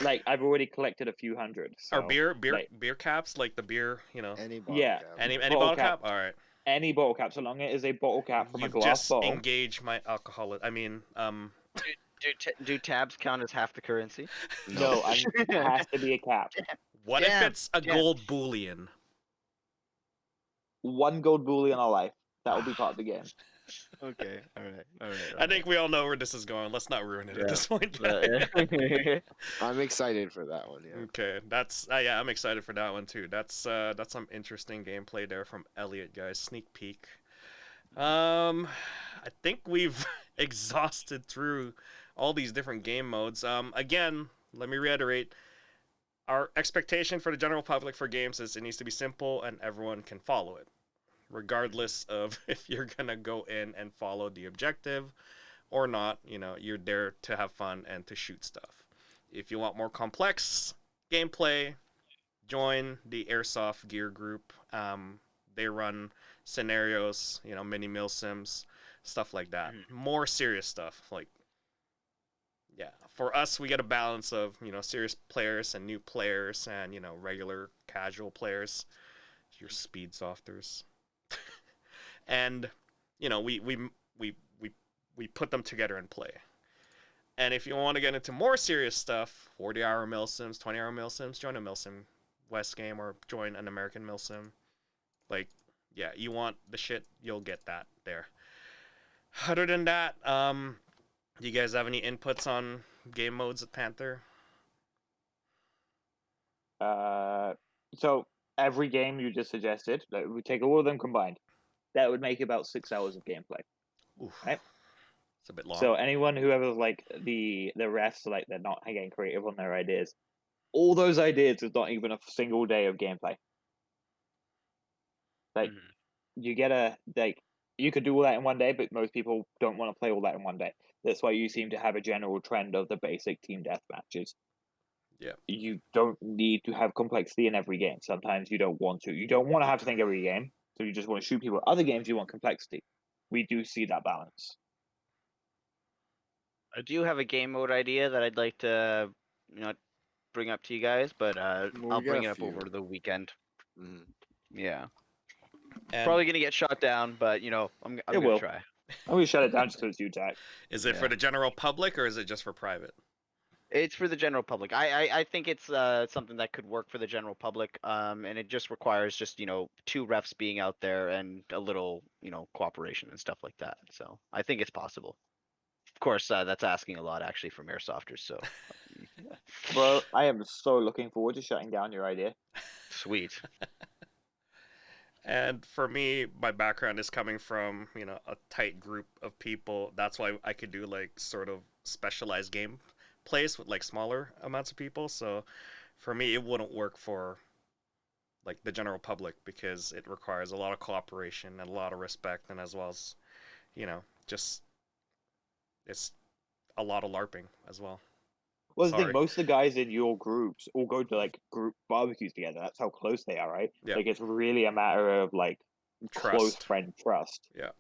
Like I've already collected a few hundred. So, Are beer like, caps like the beer? Any bottle Yeah. cap. Any Bottle bottle cap. cap? All right. any bottle cap, so long as it is a bottle cap from You've a glass just bottle. engaged my alcohol. I mean, Do tabs count as half the currency? No, it has to be a cap. what if Damn, it's a damn. gold bullion? 1 gold bullion a life. That will be part of the game. Okay, all right. I think we all know where this is going. Let's not ruin it at Yeah. this point. I'm excited for that one. Yeah. Okay, that's yeah, I'm excited for that one too. That's some interesting gameplay there from Elliott, guys. Sneak peek. I think we've exhausted through all these different game modes. Again, let me reiterate. Our expectation for the general public for games is it needs to be simple and everyone can follow it, regardless of if you're gonna go in and follow the objective or not. You know, you're there to have fun and to shoot stuff. If you want more complex gameplay, join the Airsoft Gear group. They run scenarios, mini milsims, stuff like that. More serious stuff, like, yeah. For us, we get a balance of, serious players and new players and, regular casual players. Your speed softers. And, we put them together and play. And if you want to get into more serious stuff, 40-hour milsims, 20-hour milsims, join a milsim West game or join an American milsim. Like, yeah, you want the shit, you'll get that there. Other than that, do you guys have any inputs on game modes at Panther? So every game you just suggested, like, we take all of them combined. That would make about 6 hours of gameplay. Oof. Right. It's a bit long. So anyone who ever like the rest, like they're not getting creative on their ideas. All those ideas is not even a single day of gameplay. Like you get you could do all that in one day, but most people don't want to play all that in one day. That's why you seem to have a general trend of the basic team death matches. Yeah. You don't need to have complexity in every game. Sometimes you don't want to. You don't want to have to think every game, so you just want to shoot people. Other games you want complexity. We do see that balance. I do have a game mode idea that I'd like to, bring up to you guys, but Well, I'll we got bring a it up few. over the weekend. Mhm. Yeah, And probably gonna get shot down, but I'm It gonna will. try. I'm gonna shut it down just because it's you, Jack. is it for the general public or is it just for private? It's for the general public. I think it's something that could work for the general public. And it just requires just, you know, 2 refs being out there and a little, you know, cooperation and stuff like that. So I think it's possible. Of course, that's asking a lot actually from airsofters. So Bro, I am so looking forward to shutting down your idea. sweet. And for me, my background is coming from, a tight group of people. That's why I could do like sort of specialized game plays with like smaller amounts of people. So for me, it wouldn't work for like the general public because it requires a lot of cooperation and a lot of respect, and as well as, just it's a lot of LARPing as well. Well, the thing, Sorry. most of the guys in your groups all go to like group barbecues together. That's how close they are, right? Yeah. Like it's really a matter of like close Trust. friend trust. Yeah.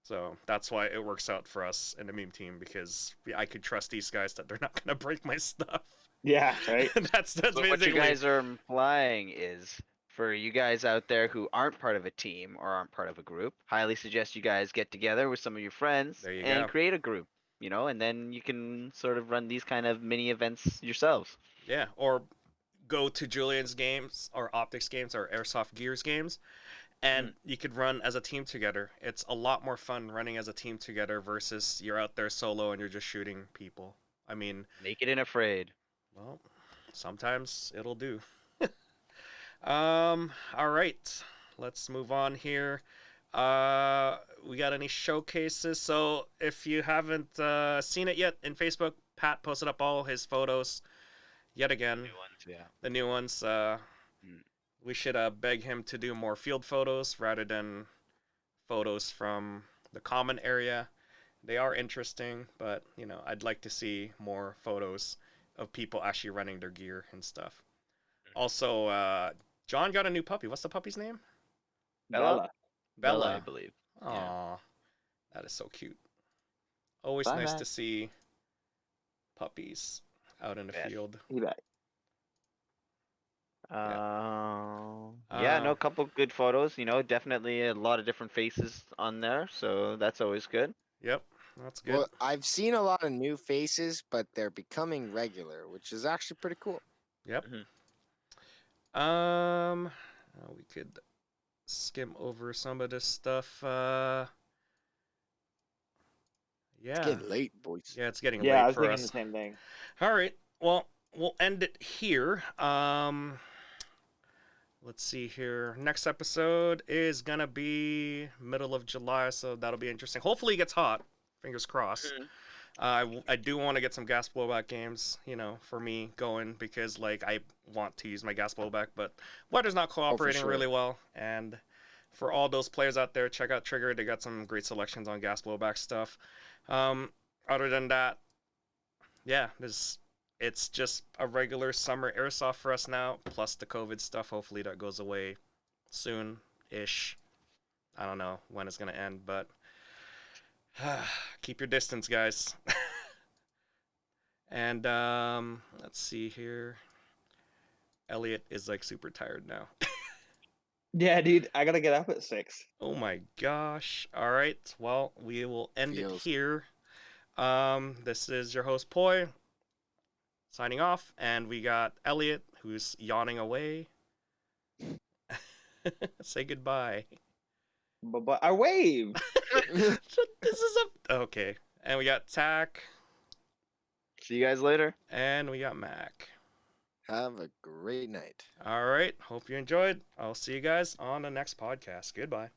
So that's why it works out for us in the meme team because I could trust these guys that they're not gonna break my stuff. Yeah, right. that's But basically what you guys are implying is for you guys out there who aren't part of a team or aren't part of a group, highly suggest you guys get together with some of your friends There you and go. create a group, you know, and then you can sort of run these kind of mini events yourselves. Yeah, or go to Julian's games or Optics games or Airsoft Gears games, and you could run as a team together. It's a lot more fun running as a team together versus you're out there solo and you're just shooting people. I mean, Naked and afraid. well, sometimes it'll do. All right, let's move on here. We got any showcases? So if you haven't seen it yet in Facebook, Pat posted up all his photos yet again. New ones, yeah. The new ones. We should beg him to do more field photos rather than photos from the common area. They are interesting, but I'd like to see more photos of people actually running their gear and stuff. Also, John got a new puppy. What's the puppy's name? Bella? Bella. I believe. Aw, Yeah. that is so cute. Always Bye, nice man. to see puppies out in the Yes. field. He back. Yeah, no, couple good photos, you know, definitely a lot of different faces on there, so that's always good. Yep, that's good. Well, I've seen a lot of new faces, but they're becoming regular, which is actually pretty cool. Yep. We could skim over some of this stuff. It's Yeah. getting late, boys. Yeah, it's getting Yeah, I late was for thinking us. the same thing. All right. Well, we'll end it here. Let's see here. Next episode is gonna be middle of July, so that'll be interesting. Hopefully it gets hot. Fingers crossed. I do want to get some gas blowback games, for me going because like I want to use my gas blowback, but weather's not cooperating sure. really well. And for all those players out there, check out Trigger. They got some great selections on gas blowback stuff. Other than that, yeah, it's just a regular summer airsoft for us now, plus the COVID stuff. Hopefully that goes away soon-ish. I don't know when it's gonna end, but keep your distance, guys. And let's see here. Elliott is like super tired now. Yeah, dude, I gotta get up at 6. Oh my gosh. All right. Well, we will end it Feels. here. This is your host Poi signing off, and we got Elliott who's yawning away. Say goodbye. But I waved. This is a okay. And we got Tack, See you guys later. and we got Mac. Have a great night. All right. Hope you enjoyed. I'll see you guys on the next podcast. Goodbye.